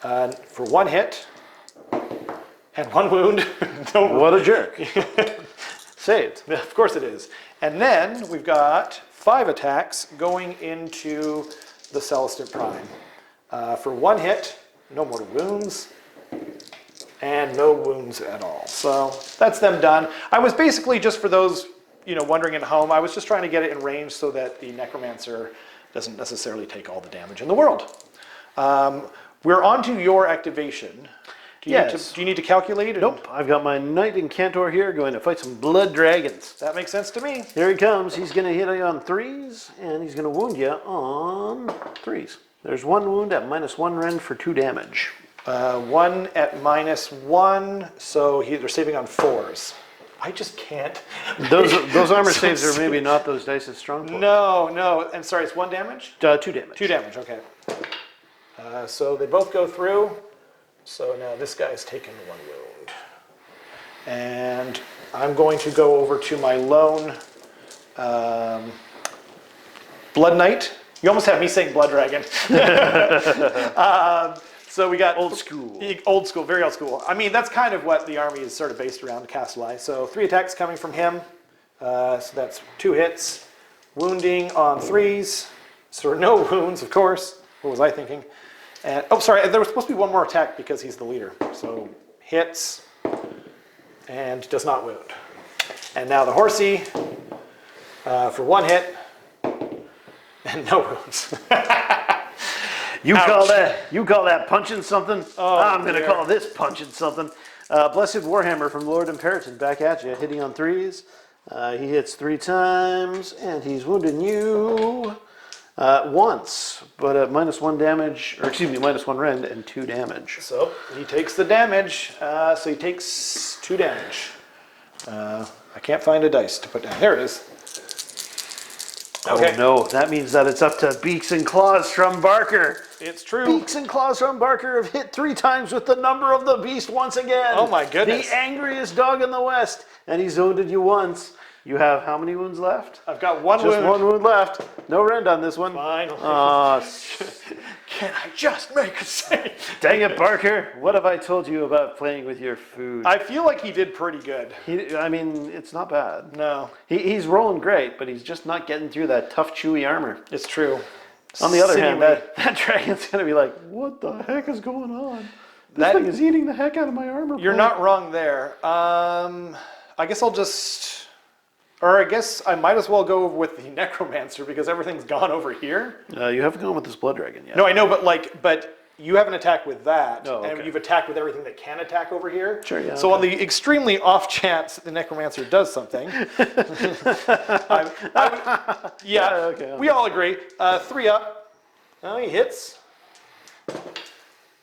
for 1 hit and 1 wound. What a jerk. Saved. Of course it is. And then we've got 5 attacks going into the Celestant Prime. For 1 hit, no mortal wounds, and no wounds at all. So that's them done. I was basically, just for those wondering at home, I was just trying to get it in range so that the Necromancer doesn't necessarily take all the damage in the world. We're on to your activation. Do you need to calculate it? Nope, I've got my Knight Incantor here going to fight some blood dragons. That makes sense to me. Here he comes. He's going to hit you on 3s, and he's going to wound you on 3s. There's 1 wound at -1 rend for 2 damage. 1 at -1, so they're saving on 4s. I just can't. Those armor saves are maybe not those dice's strong point. No. And sorry, it's 1 damage? 2 damage. 2 damage, okay. So they both go through. So now this guy's taken 1 wound. And I'm going to go over to my lone Blood Knight. You almost have me saying Blood Dragon. So we got Old school. Old school, very old school. I mean, that's kind of what the army is sort of based around, Castle. So 3 attacks coming from him. So that's 2 hits. Wounding on 3s. So no wounds, of course. What was I thinking? And, oh, sorry, there was supposed to be 1 more attack because he's the leader. So hits and does not wound. And now the horsey for 1 hit and no wounds. You call that punching something? Oh, I'm going to dear. call this punching something. Blessed Warhammer from Lord Imperatant back at you, hitting on 3s. He hits 3 times, and he's wounding you once, but at -1 damage, or excuse me, -1 rend and 2 damage. So he takes the damage. So he takes 2 damage. I can't find a dice to put down. There it is. Okay. Oh no, that means that it's up to Beaks and Claws from Barker. It's true. Beaks and Claws from Barker have hit 3 times with the number of the beast once again. Oh my goodness. The angriest dog in the West, and he's wounded you once. You have how many wounds left? I've got 1 Just wound. 1 wound left. No rend on this one. Finally. Can I just make a save? Dang it, Barker. What have I told you about playing with your food? I feel like he did pretty good. I mean, it's not bad. No, He's rolling great, but he's just not getting through that tough, chewy armor. it's true. On the other hand, Sinewy. that dragon's going to be like, what the heck is going on? This thing is eating the heck out of my armor. You're not wrong there. I guess I'll just, or I guess I might as well go with the Necromancer because everything's gone over here. You haven't gone with this Blood Dragon yet. No, I know, but you haven't attacked with that, Oh, okay. and you've attacked with everything that can attack over here. Sure, yeah. So on the extremely off chance that the Necromancer does something, okay. we all agree. 3 up. Oh, he hits.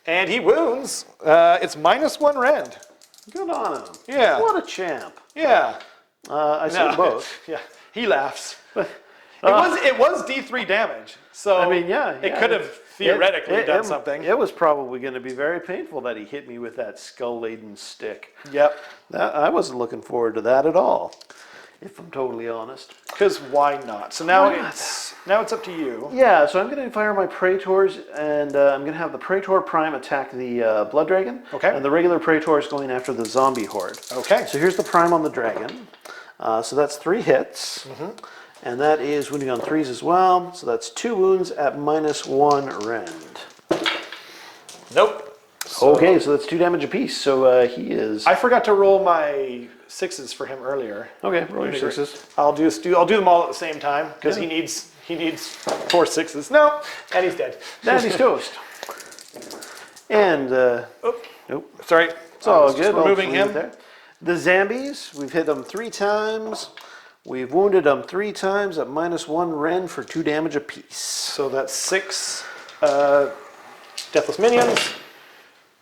And he wounds. It's -1 rend. Good on him. Yeah. What a champ. Yeah. I see both. Yeah. He laughs. It was D3 damage. So I mean, yeah. it could have theoretically done something. It was probably going to be very painful that he hit me with that skull-laden stick. Yep. I wasn't looking forward to that at all, if I'm totally honest. Because why not? So now it's up to you. Yeah, so I'm going to fire my Praetors, and I'm going to have the Praetor Prime attack the Blood Dragon. Okay. And the regular Praetor is going after the zombie horde. Okay. So here's the Prime on the Dragon. So that's 3 hits. And that is wounding on 3s as well. So that's 2 wounds at -1 rend. Nope. Okay, so that's 2 damage apiece. So he is. I forgot to roll my 6s for him earlier. Okay, roll your 6s. I'll do them all at the same time because he needs 4 6s. No, and he's dead. And he's toast. And Nope. Sorry. it's all Just good. I'll removing leave it him. there. The zombies, we've hit them 3 times. We've wounded them 3 times at -1 rend for 2 damage apiece. So that's 6 deathless minions.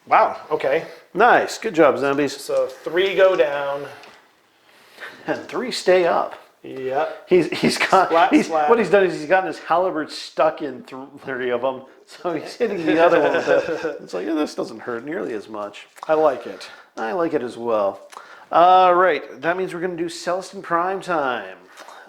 Wow. Okay. Nice, good job, zombies. So 3 go down. And 3 stay up. Yep. What he's done is he's gotten his halberd stuck in 3 of them, so he's hitting the other one with it. It's like, yeah, this doesn't hurt nearly as much. I like it. I like it as well. All right, that means we're going to do Celestine Prime time.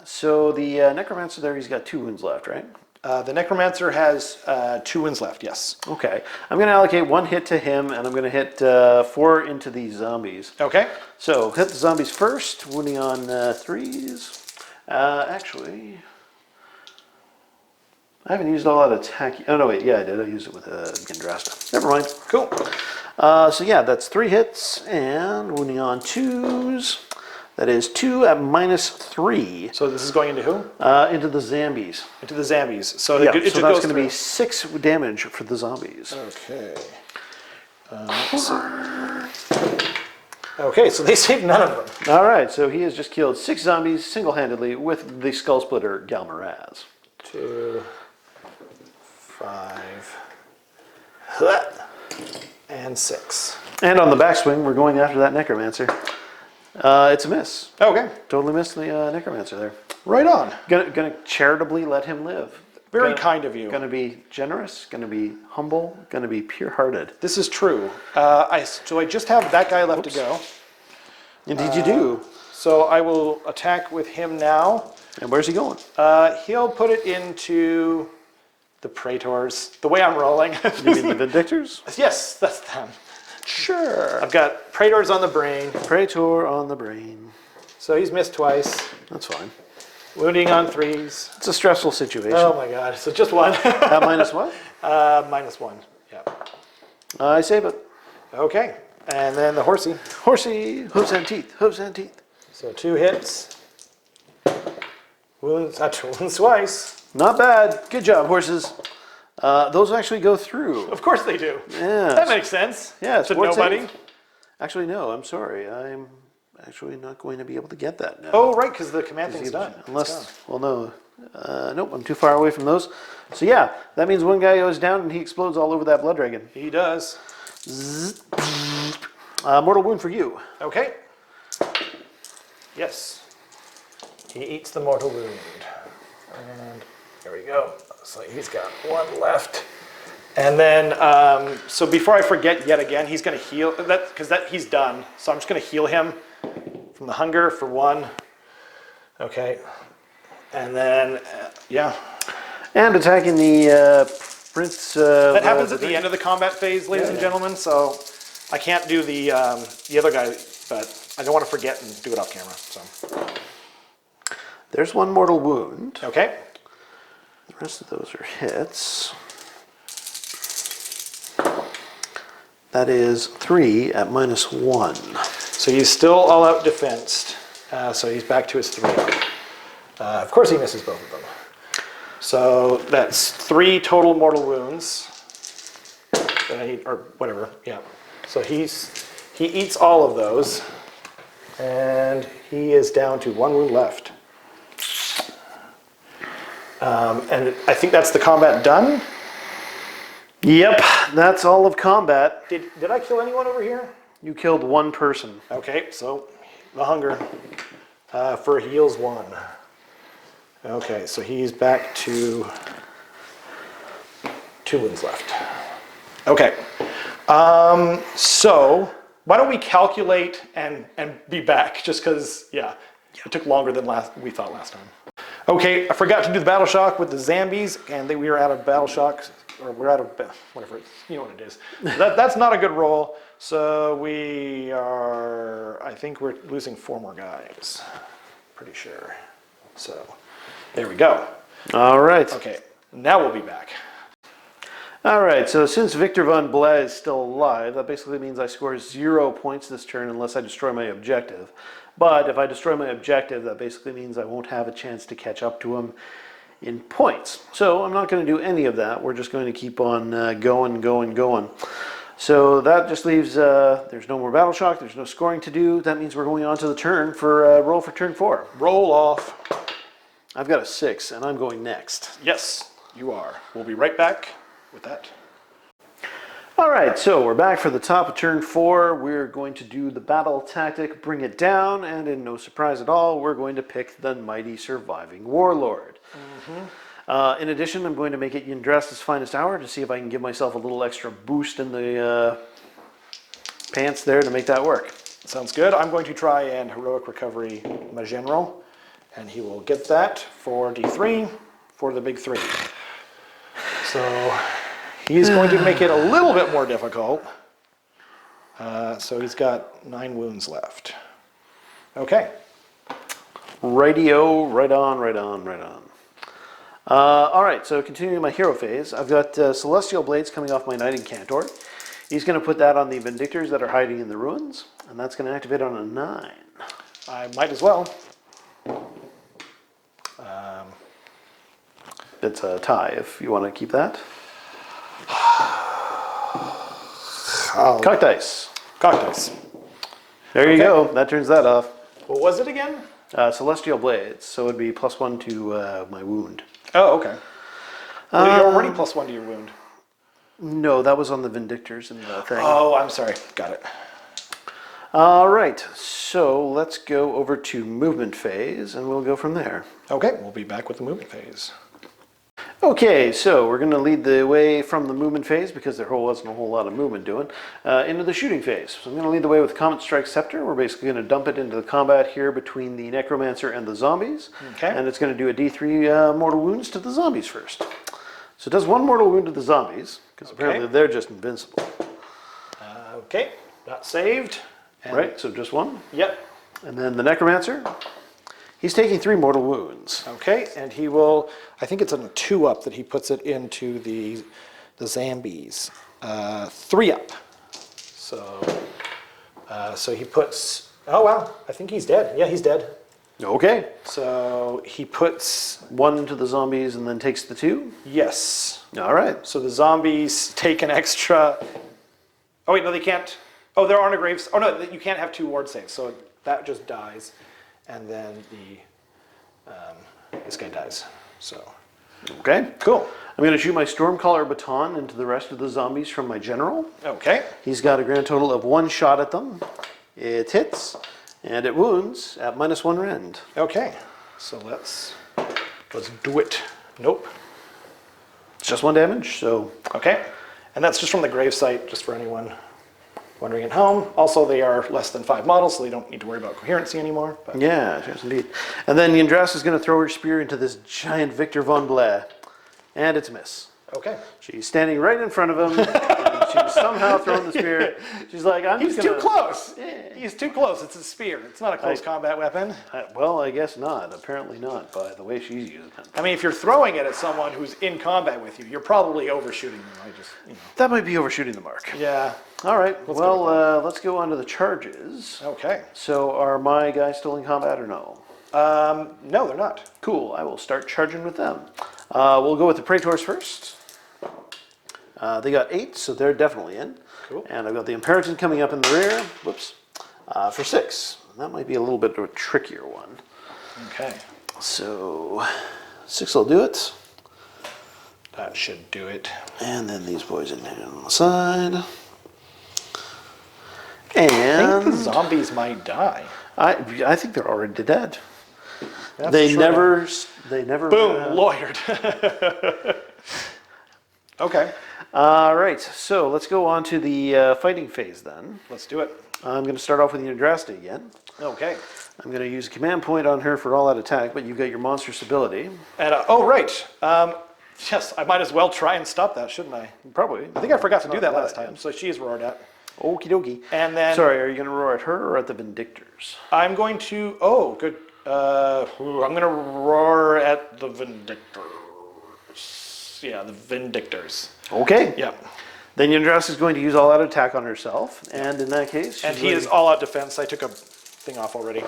So the Necromancer there, he's got 2 wounds left, right? The Necromancer has 2 wounds left, yes. Okay, I'm going to allocate 1 hit to him, and I'm going to hit 4 into these zombies. Okay. So hit the zombies first, wounding on 3s. Actually, I haven't used all that attack. Oh no, wait, yeah, I did. I used it with Yndrasta. Never mind. Cool. So yeah, that's 3 hits and wounding on 2s. That is 2 at -3. So this is going into who? Into the zombies. Into the zombies. So Yeah, it so just that's goes going to be through. 6 damage for the zombies. Okay. Okay, so they saved none of them. All right, so he has just killed 6 zombies single-handedly with the Skull Splitter Galmaraz. 2, 5, and 6. And on the backswing, we're going after that Necromancer. It's a miss. Okay. Totally missed the Necromancer there. Right on. Gonna charitably let him live. Very kind of you. Gonna be generous, gonna be humble, gonna be pure-hearted. This is true. So I just have that guy left to go. Indeed you do. So I will attack with him now. And where's he going? He'll put it into the Praetors. The way I'm rolling. You mean the Vindictors? Yes, that's them. Sure. I've got Praetors on the brain. Praetor on the brain. So he's missed twice. That's fine. Wounding on 3s. It's a stressful situation. Oh my god. So just 1. At -1? -1. Yeah. I save it. Okay. And then the horsey. Horsey, hooves and teeth, hooves and teeth. So 2 hits. Wounds twice. Not bad. Good job, horses. Those actually go through. Of course they do. Yeah. That makes sense. Yeah, it's to fort nobody. save. Actually, no, I'm sorry. I'm actually not going to be able to get that now. Oh, right, because the command thing's done. It's Unless, done. well, no. Nope, I'm too far away from those. So yeah, that means one guy goes down and he explodes all over that Blood Dragon. He does. Mortal wound for you. Okay. Yes. He eats the mortal wound. And there we go. So he's got 1 left. And then, so before I forget yet again, he's going to heal, because he's done. So I'm just going to heal him from the hunger for 1. Okay. And then, yeah. And attacking the Prince... That happens at the end of the combat phase, ladies and gentlemen, so I can't do the other guy, but I don't want to forget and do it off camera. So There's 1 mortal wound. okay. The rest of those are hits. That is 3 at -1. So he's still all out defensed. So he's back to his 3. Of course he misses both of them. So that's 3 total mortal wounds. Or whatever, yeah. So he eats all of those. And he is down to 1 wound left. And I think that's the combat done. Yep, that's all of combat. Did I kill anyone over here? You killed 1 person. Okay, so the hunger for heals 1. Okay, so he's back to 2 wounds left. Okay, so why don't we calculate and be back? Just because, yeah, it took longer than we thought last time. Okay, I forgot to do the battle shock with the zombies, and we were out of battle shock, or we're out of whatever. You know what it is. That's not a good roll. So we are. I think we're losing 4 more guys. Pretty sure. So there we go. All right. Okay, now we'll be back. All right, so since Victor von Blais is still alive, that basically means I score 0 points this turn unless I destroy my objective. But if I destroy my objective, that basically means I won't have a chance to catch up to him in points. So I'm not going to do any of that. We're just going to keep on going. So that just leaves, there's no more battle shock, there's no scoring to do. That means we're going on to the turn for roll for turn 4. Roll off. I've got a 6, and I'm going next. Yes, you are. We'll be right back with that. All right, so we're back for the top of turn 4. We're going to do the battle tactic, bring it down, and in no surprise at all, we're going to pick the mighty surviving warlord. In addition, I'm going to make it Yndrasta's finest hour to see if I can give myself a little extra boost in the pants there to make that work. Sounds good. I'm going to try and heroic recovery my general, and he will get that for D3 for the big 3. So he's going to make it a little bit more difficult. So he's got 9 wounds left. Okay. Rightio, right on. All right, so continuing my hero phase, I've got Celestial Blades coming off my Knight Incantor. He's going to put that on the Vindictors that are hiding in the ruins, and that's going to activate on a 9. I might as well. It's a tie if you want to keep that. Cock dice. There you go. That turns that off. What was it again? Celestial Blades, so it would be +1 to my wound. Oh, okay. Well, you're already +1 to your wound. No, that was on the Vindictors and the thing. Oh, I'm sorry. Got it. All right, so let's go over to movement phase, and we'll go from there. Okay, we'll be back with the movement phase. Okay, so we're going to lead the way from the movement phase, because there wasn't a whole lot of movement doing, into the shooting phase. So I'm going to lead the way with Comet Strike Scepter. We're basically going to dump it into the combat here between the Necromancer and the zombies. Okay. And it's going to do a D3 mortal wounds to the zombies first. So it does 1 mortal wound to the zombies, because apparently they're just invincible. Okay, not saved. And right, so just 1. Yep. And then the Necromancer, he's taking 3 mortal wounds. Okay, and he will, I think it's on a 2-up that he puts it into the zombies. 3-up. So he puts, oh wow, I think he's dead. Yeah, he's dead. Okay. So he puts 1 to the zombies and then takes the 2? Yes. All right. So the zombies take an extra, oh wait, no they can't. Oh, there aren't a graves. Oh no, you can't have 2 ward saves, so that just dies. And then this guy dies. So, okay, cool. I'm going to shoot my Stormcaller baton into the rest of the zombies from my general. Okay. He's got a grand total of 1 shot at them. It hits, and it wounds at -1 rend. Okay. So let's do it. Nope. It's just 1 damage, so. Okay. And that's just from the grave site, just for anyone wondering at home. Also, they are less than 5 models, so they don't need to worry about coherency anymore. But. Yeah, yes indeed. And then Yndrasta is going to throw her spear into this giant Victor von Blais. And it's a miss. Okay. She's standing right in front of him, and to somehow throw in the spear. She's like, He's just gonna... too close. Yeah. He's too close. It's a spear. It's not a close combat weapon. Well, I guess not. Apparently not, by the way she's using it. I mean, if you're throwing it at someone who's in combat with you, you're probably overshooting them. That might be overshooting the mark. Yeah. All right. Let's go on to the charges. Okay. So are my guys still in combat or no? No, they're not. Cool. I will start charging with them. We'll go with the Praetors first. They got 8, so they're definitely in. Cool. And I've got the Imperator coming up in the rear. Whoops. For 6. That might be a little bit of a trickier one. Okay. So 6 will do it. That should do it. And then these boys in here on the side. I think the And zombies might die. I think they're already dead. That's They true. never. Boom, lawyered. Okay, All right, so let's go on to the fighting phase then. let's do it. I'm going to start off with the Yndrasta again. Okay. I'm going to use a command point on her for all out attack, but you've got your monstrous ability. And oh right. Yes, I might as well try and stop that, shouldn't I? Probably. I think I forgot to do Not that bad last idea. time. So she is roared at. Okie dokie. And then Sorry, are you going to roar at her or at the Vindictors? I'm going to. Oh, good. I'm going to roar at the Vindictors. Yeah, the Vindictors. Okay. Yeah. Then Yndrasta is going to use all out attack on herself, and in that case, And she's he is ready. all out defense. I took a thing off already.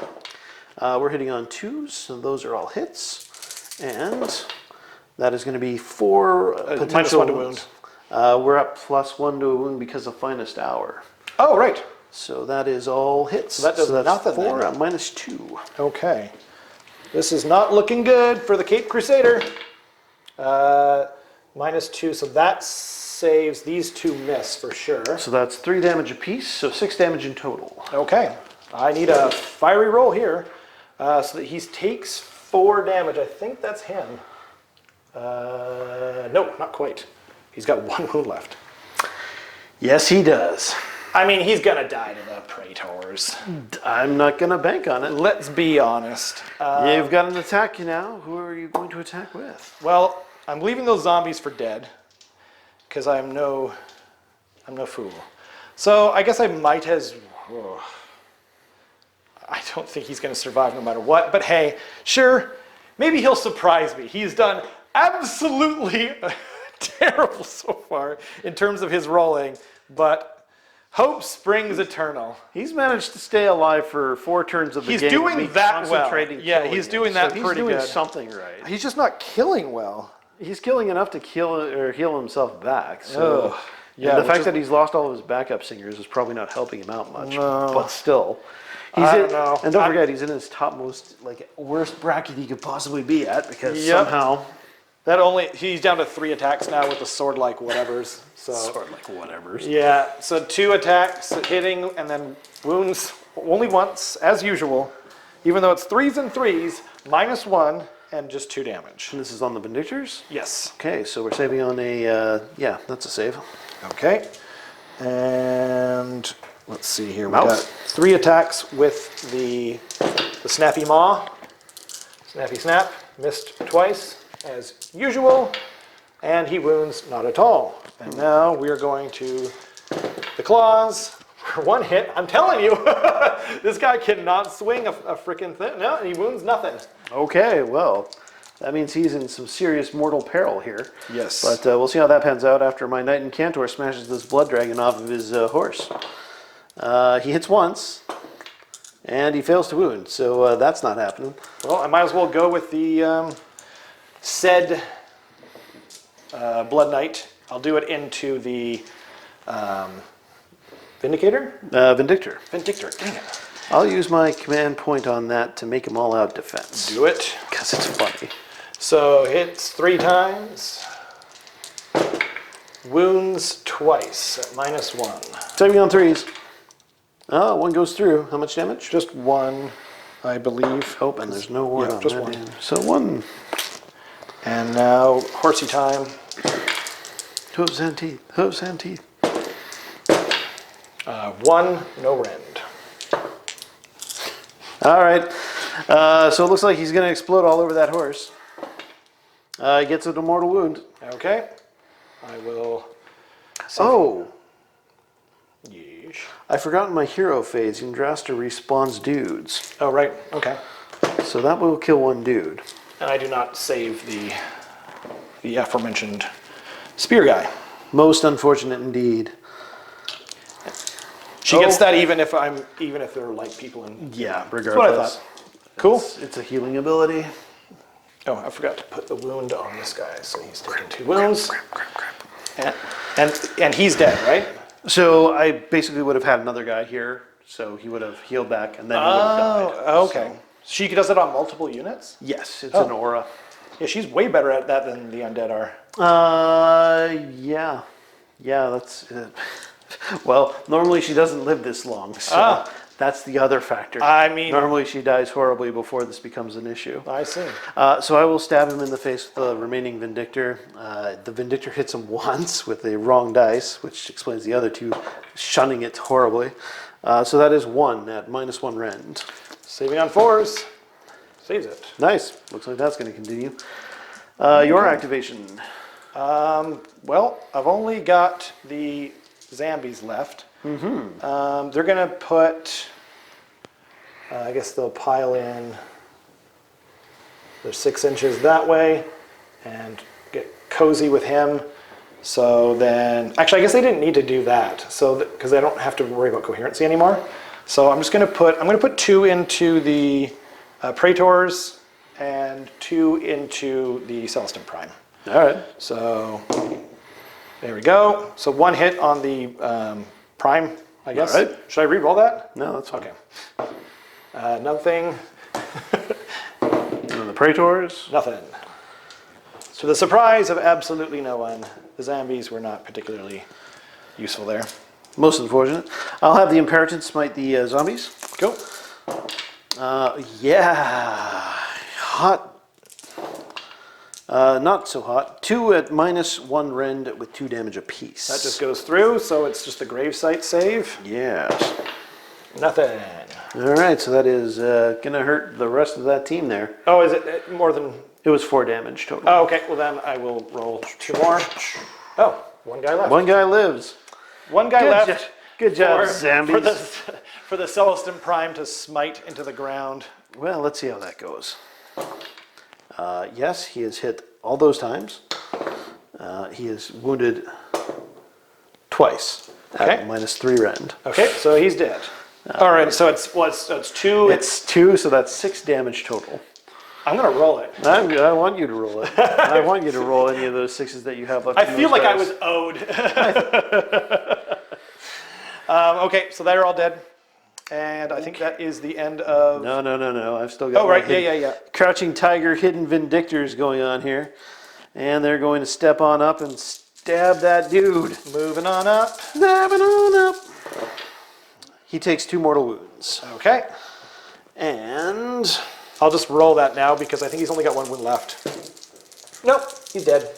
We're hitting on 2s, so those are all hits, and that is going to be 4 potential -1 to wounds. We're up +1 to a wound because of finest hour. Oh, right. So that is all hits. So that does that's nothing 4 then. at -2. Okay. This is not looking good for the Cape Crusader. -2, so that saves these 2 miss for sure. So that's 3 damage apiece, so 6 damage in total. Okay. I need a fiery roll here so that he takes 4 damage. I think that's him. No, not quite. He's got 1 wound left. Yes, he does. I mean, he's going to die to the Praetors. I'm not going to bank on it. Let's be honest. You've got an attack now. Who are you going to attack with? Well, I'm leaving those zombies for dead because I'm no fool. So I guess I might as. I don't think he's going to survive no matter what. But hey, sure, maybe he'll surprise me. He's done absolutely terrible so far in terms of his rolling, but hope springs eternal. He's managed to stay alive for 4 turns of the He's game. doing Me that well. concentrating Yeah, killing he's him. doing that So pretty He's doing good. something right. He's just not killing well. He's killing enough to kill or heal himself back. So Ugh. Yeah, and the which fact is- that he's lost all of his backup singers is probably not helping him out much. No. But still, he's I in, don't know. and don't forget he's in his topmost, like worst bracket he could possibly be at because Yep. somehow He's down to 3 attacks now with the sword-like whatevers. So sort of like whatever. yeah, so 2 attacks hitting and then wounds only once as usual, even though it's 3s and 3s, -1 and just 2 damage. And this is on the Vindictors. Yes. Okay, so we're saving on a yeah, that's a save. Okay. And let's see here. We Mouth. got 3 attacks with the Snappy Maw. Snappy Snap. Missed twice as usual. And he wounds not at all. And now we are going to the claws. For 1 hit. I'm telling you, this guy cannot swing a freaking thing. No, he wounds nothing. Okay, well, that means he's in some serious mortal peril here. Yes. But we'll see how that pans out after my Knight Incantor smashes this Blood Dragon off of his horse. He hits once, and he fails to wound, so that's not happening. Well, I might as well go with the said Blood Knight. I'll do it into the Vindicator? Vindictor. Vindictor, dang it. I'll use my command point on that to make him all out defense. Do it. Because it's funny. So hits 3 times. Wounds twice at -1. Saving on 3s. Oh, 1 goes through. How much damage? Just 1, I believe. Oh, and there's no word Yeah, on just that. 1. damage. So 1. And now horsey time. Hooves and teeth. Hooves and teeth. 1, no rend. All right. So it looks like he's going to explode all over that horse. He gets a mortal wound. Okay. I will. Oh, damage. I forgot in my hero phase, Yndrasta respawns dudes. Oh, right. Okay. So that will kill one dude. And I do not save the aforementioned spear guy. Most unfortunate indeed. She gets that even if there are light people in. Yeah, regardless. That's what I thought. Cool. It's a healing ability. Oh, I forgot to put the wound on this guy, so he's taking 2 wounds. And he's dead, right? So I basically would have had another guy here, so he would have healed back, and then he would have died. Okay. So, She does it on multiple units? yes, it's an aura. Yeah, she's way better at that than the undead are. Yeah, that's it. Well, normally she doesn't live this long, so that's the other factor. I mean, normally she dies horribly before this becomes an issue. I see. So I will stab him in the face with the remaining Vindictor. The Vindictor hits him once with the wrong dice, which explains the other two shunning it horribly. So that is 1 at -1 rend. Saving on 4s. Saves it. Nice. Looks like that's going to continue. Your activation. Well, I've only got the zombies left. Mm-hmm. They're going to put, I guess they'll pile in, they're 6 inches that way, and get cozy with him. So then, actually, I guess they didn't need to do that, so because I don't have to worry about coherency anymore. So I'm just going to put 2 into the Praetors and 2 into the Celestin Prime. All right. So there we go. So 1 hit on the Prime, I guess. All right. Should I re-roll that? No, that's fine. Okay. Nothing. And then the Praetors. Nothing. To the surprise of absolutely no one, the zombies were not particularly useful there. Most unfortunate. I'll have the Imperator smite the zombies. Cool. Yeah. Hot. Not so hot. 2 at -1 rend with 2 damage apiece. That just goes through, so it's just a gravesite save. Yes. Nothing. All right, so that is going to hurt the rest of that team there. Oh, is it more than... It was 4 damage total. Oh, okay. Well, then I will roll 2 more. Oh, 1 guy left. One guy lives. 1 guy left. Good job, zombies. For the Celestin Prime to smite into the ground. Well, let's see how that goes. Yes, he has hit all those times. He is wounded twice at -3 rend. Okay, so he's dead. All right, so it's 2. It's 2, so that's 6 damage total. I'm gonna roll it. I want you to roll it. I want you to roll any of those 6s that you have left. I feel like I was owed. Okay, so they're all dead. And I think that is the end of... No. I've still got... Oh, right, yeah. Crouching Tiger, Hidden Vindictors going on here. And they're going to step on up and stab that dude. Moving on up. Stabbing on up. He takes 2 mortal wounds. Okay. And... I'll just roll that now because I think he's only got 1 wound left. Nope, he's dead.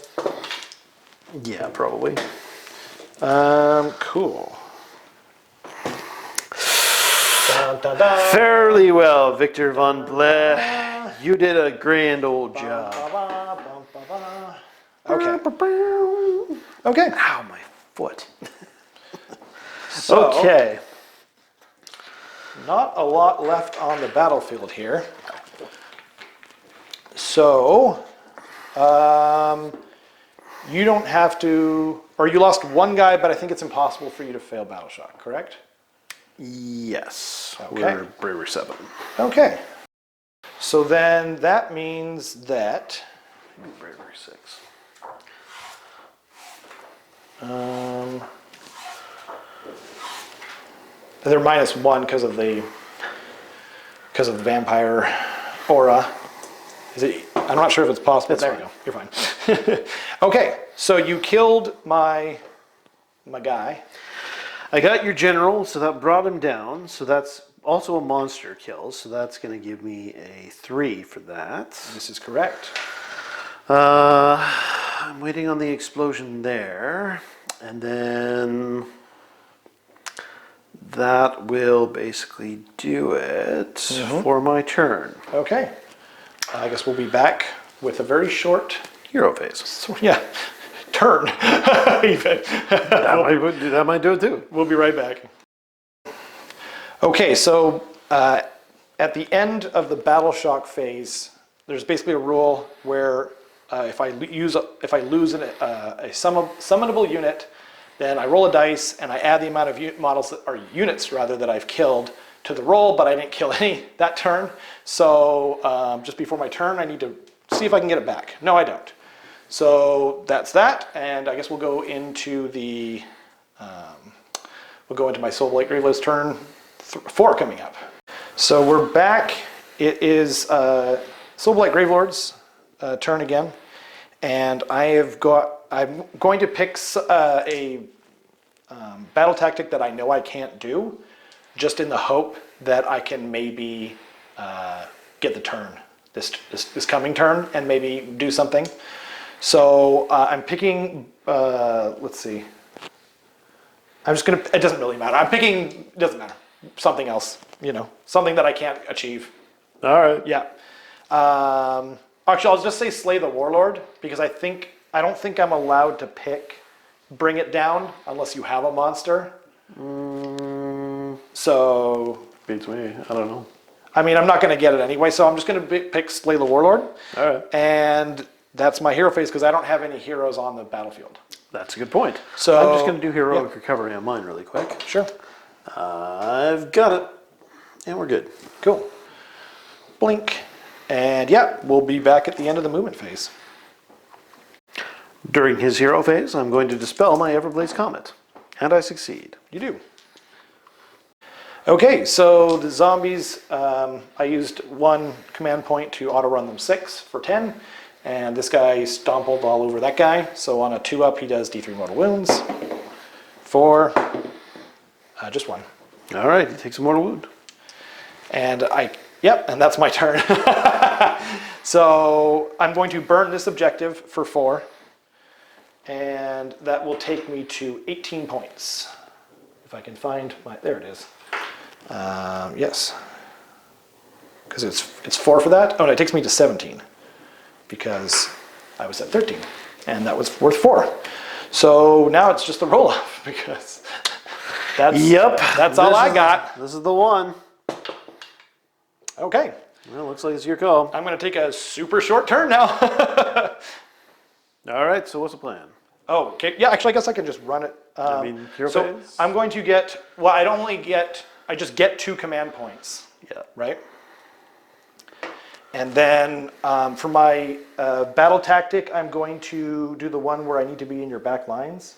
Yeah, probably. Cool. Dun, dun, dun. Fairly well, Victor Von Bleh. You did a grand old job. Okay. Okay. Ow, my foot. So, Okay. not a lot left on the battlefield here. So, you don't have to, or you lost 1 guy, but I think it's impossible for you to fail Battle Shock, correct? Yes. Okay. We're Braver 7. Okay. So then that means that Braver 6. they're -1 because of the vampire aura. Is it? I'm not sure if it's possible. That's there fine. you go. You're fine. Okay, so you killed my guy. I got your general, so that brought him down. So that's also a monster kill. So that's going to give me a 3 for that. This is correct. I'm waiting on the explosion there. And then that will basically do it for my turn. Okay. I guess we'll be back with a very short, Hero phase. turn. Even. That might do it too. We'll be right back. Okay, so at the end of the battle shock phase, there's basically a rule where if I lose a summonable unit, then I roll a dice and I add the amount of units rather that I've killed to the roll, but I didn't kill any that turn. So just before my turn, I need to see if I can get it back. No, I don't. So that's that, and I guess we'll go into the my Soulblight Gravelords Turn 4 coming up. So we're back. It is Soulblight Gravelords Turn again, and I'm going to pick a battle tactic that I know I can't do, just in the hope that I can maybe get the turn this coming turn and maybe do something. So I'm picking. Let's see. I'm just gonna. It doesn't really matter. I'm picking. Doesn't matter. Something else. Something that I can't achieve. All right. Yeah. Actually, I'll just say Slay the Warlord, because I don't think I'm allowed to pick Bring It Down unless you have a monster. So beats me. I don't know. I mean, I'm not going to get it anyway, so I'm just going to pick Slay the Warlord. All right. And that's my hero phase because I don't have any heroes on the battlefield. That's a good point. So I'm just going to do heroic recovery on mine really quick. Sure. I've got it, and we're good. Cool. Blink. And yeah, we'll be back at the end of the movement phase. During his hero phase, I'm going to dispel my Everblaze Comet, and I succeed. You do. Okay, so the zombies, I used 1 command point to auto-run them 6 for 10, and this guy stompled all over that guy, so on a 2-up he does D3 mortal wounds. 4, just 1. All right, he takes a mortal wound. And and that's my turn. So I'm going to burn this objective for 4, and that will take me to 18 points. If I can find there it is. Yes, because it's 4 for that. Oh no, it takes me to 17 because I was at 13, and that was worth 4. So now it's just a roll off because that's all I got. This is the one. Okay. Well, looks like it's your call. I'm going to take a super short turn now. All right. So what's the plan? Oh, okay. Yeah, actually, I guess I can just run it. Hero phase? I'm going to get. Well, I just get 2 command points. Yeah. Right. And then for my battle tactic, I'm going to do the one where I need to be in your back lines.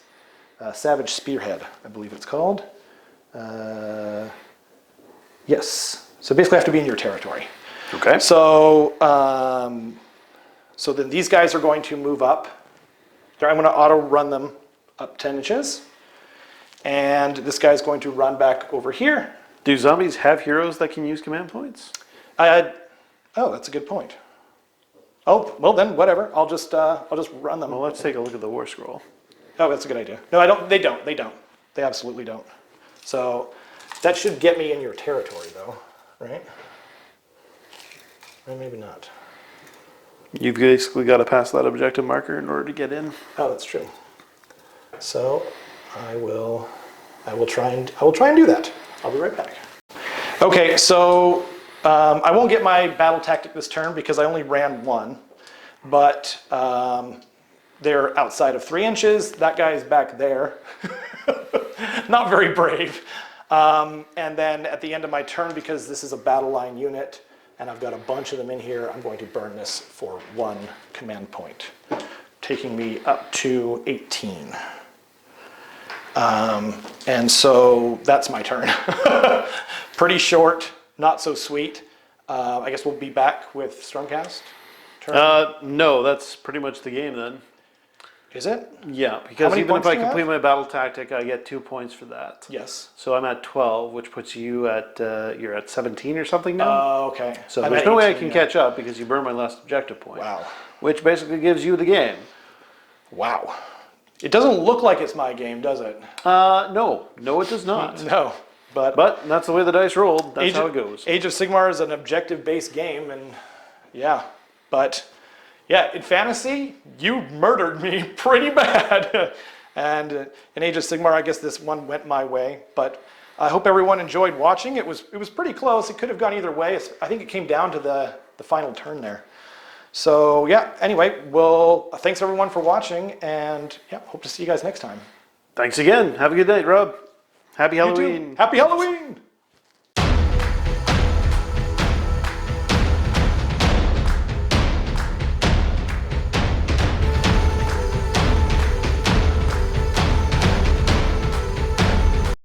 Savage Spearhead, I believe it's called. Yes. So basically, I have to be in your territory. Okay. So, so then these guys are going to move up. I'm going to auto-run them up 10 inches. And this guy's going to run back over here. Do zombies have heroes that can use command points? Oh, that's a good point. Oh, well then, whatever. I'll just run them. Well, let's take a look at the war scroll. Oh, that's a good idea. No, I don't. They don't. They absolutely don't. So that should get me in your territory, though, right? Or maybe not. You've basically got to pass that objective marker in order to get in. Oh, that's true. So I will try and do that. I'll be right back. Okay, so I won't get my battle tactic this turn because I only ran 1, but they're outside of 3 inches. That guy's back there. Not very brave. And then at the end of my turn, because this is a battle line unit, and I've got a bunch of them in here, I'm going to burn this for 1 command point, taking me up to 18. And so that's my turn. Pretty short, not so sweet. I guess we'll be back with Stormcast Turn. No, that's pretty much the game then. Is it? Yeah, because many even if points I do you complete have? my battle tactic, I get 2 points for that. Yes. So I'm at 12, which puts you at you're at 17 or something now. Oh, okay. So I'm there's at no way I 18 can now. catch up because you burned my last objective point. Wow. Which basically gives you the game. Wow. It doesn't look like it's my game, does it? No, it does not. No. But that's the way the dice rolled. That's how it goes. Age of Sigmar is an objective-based game, and yeah. But yeah, in fantasy, you murdered me pretty bad. And in Age of Sigmar, I guess this one went my way. But I hope everyone enjoyed watching. It was pretty close. It could have gone either way. I think it came down to the final turn there. So yeah, anyway, well, thanks everyone for watching, and yeah, hope to see you guys next time. Thanks again. Have a good night, Rob. Happy Halloween. Happy Halloween!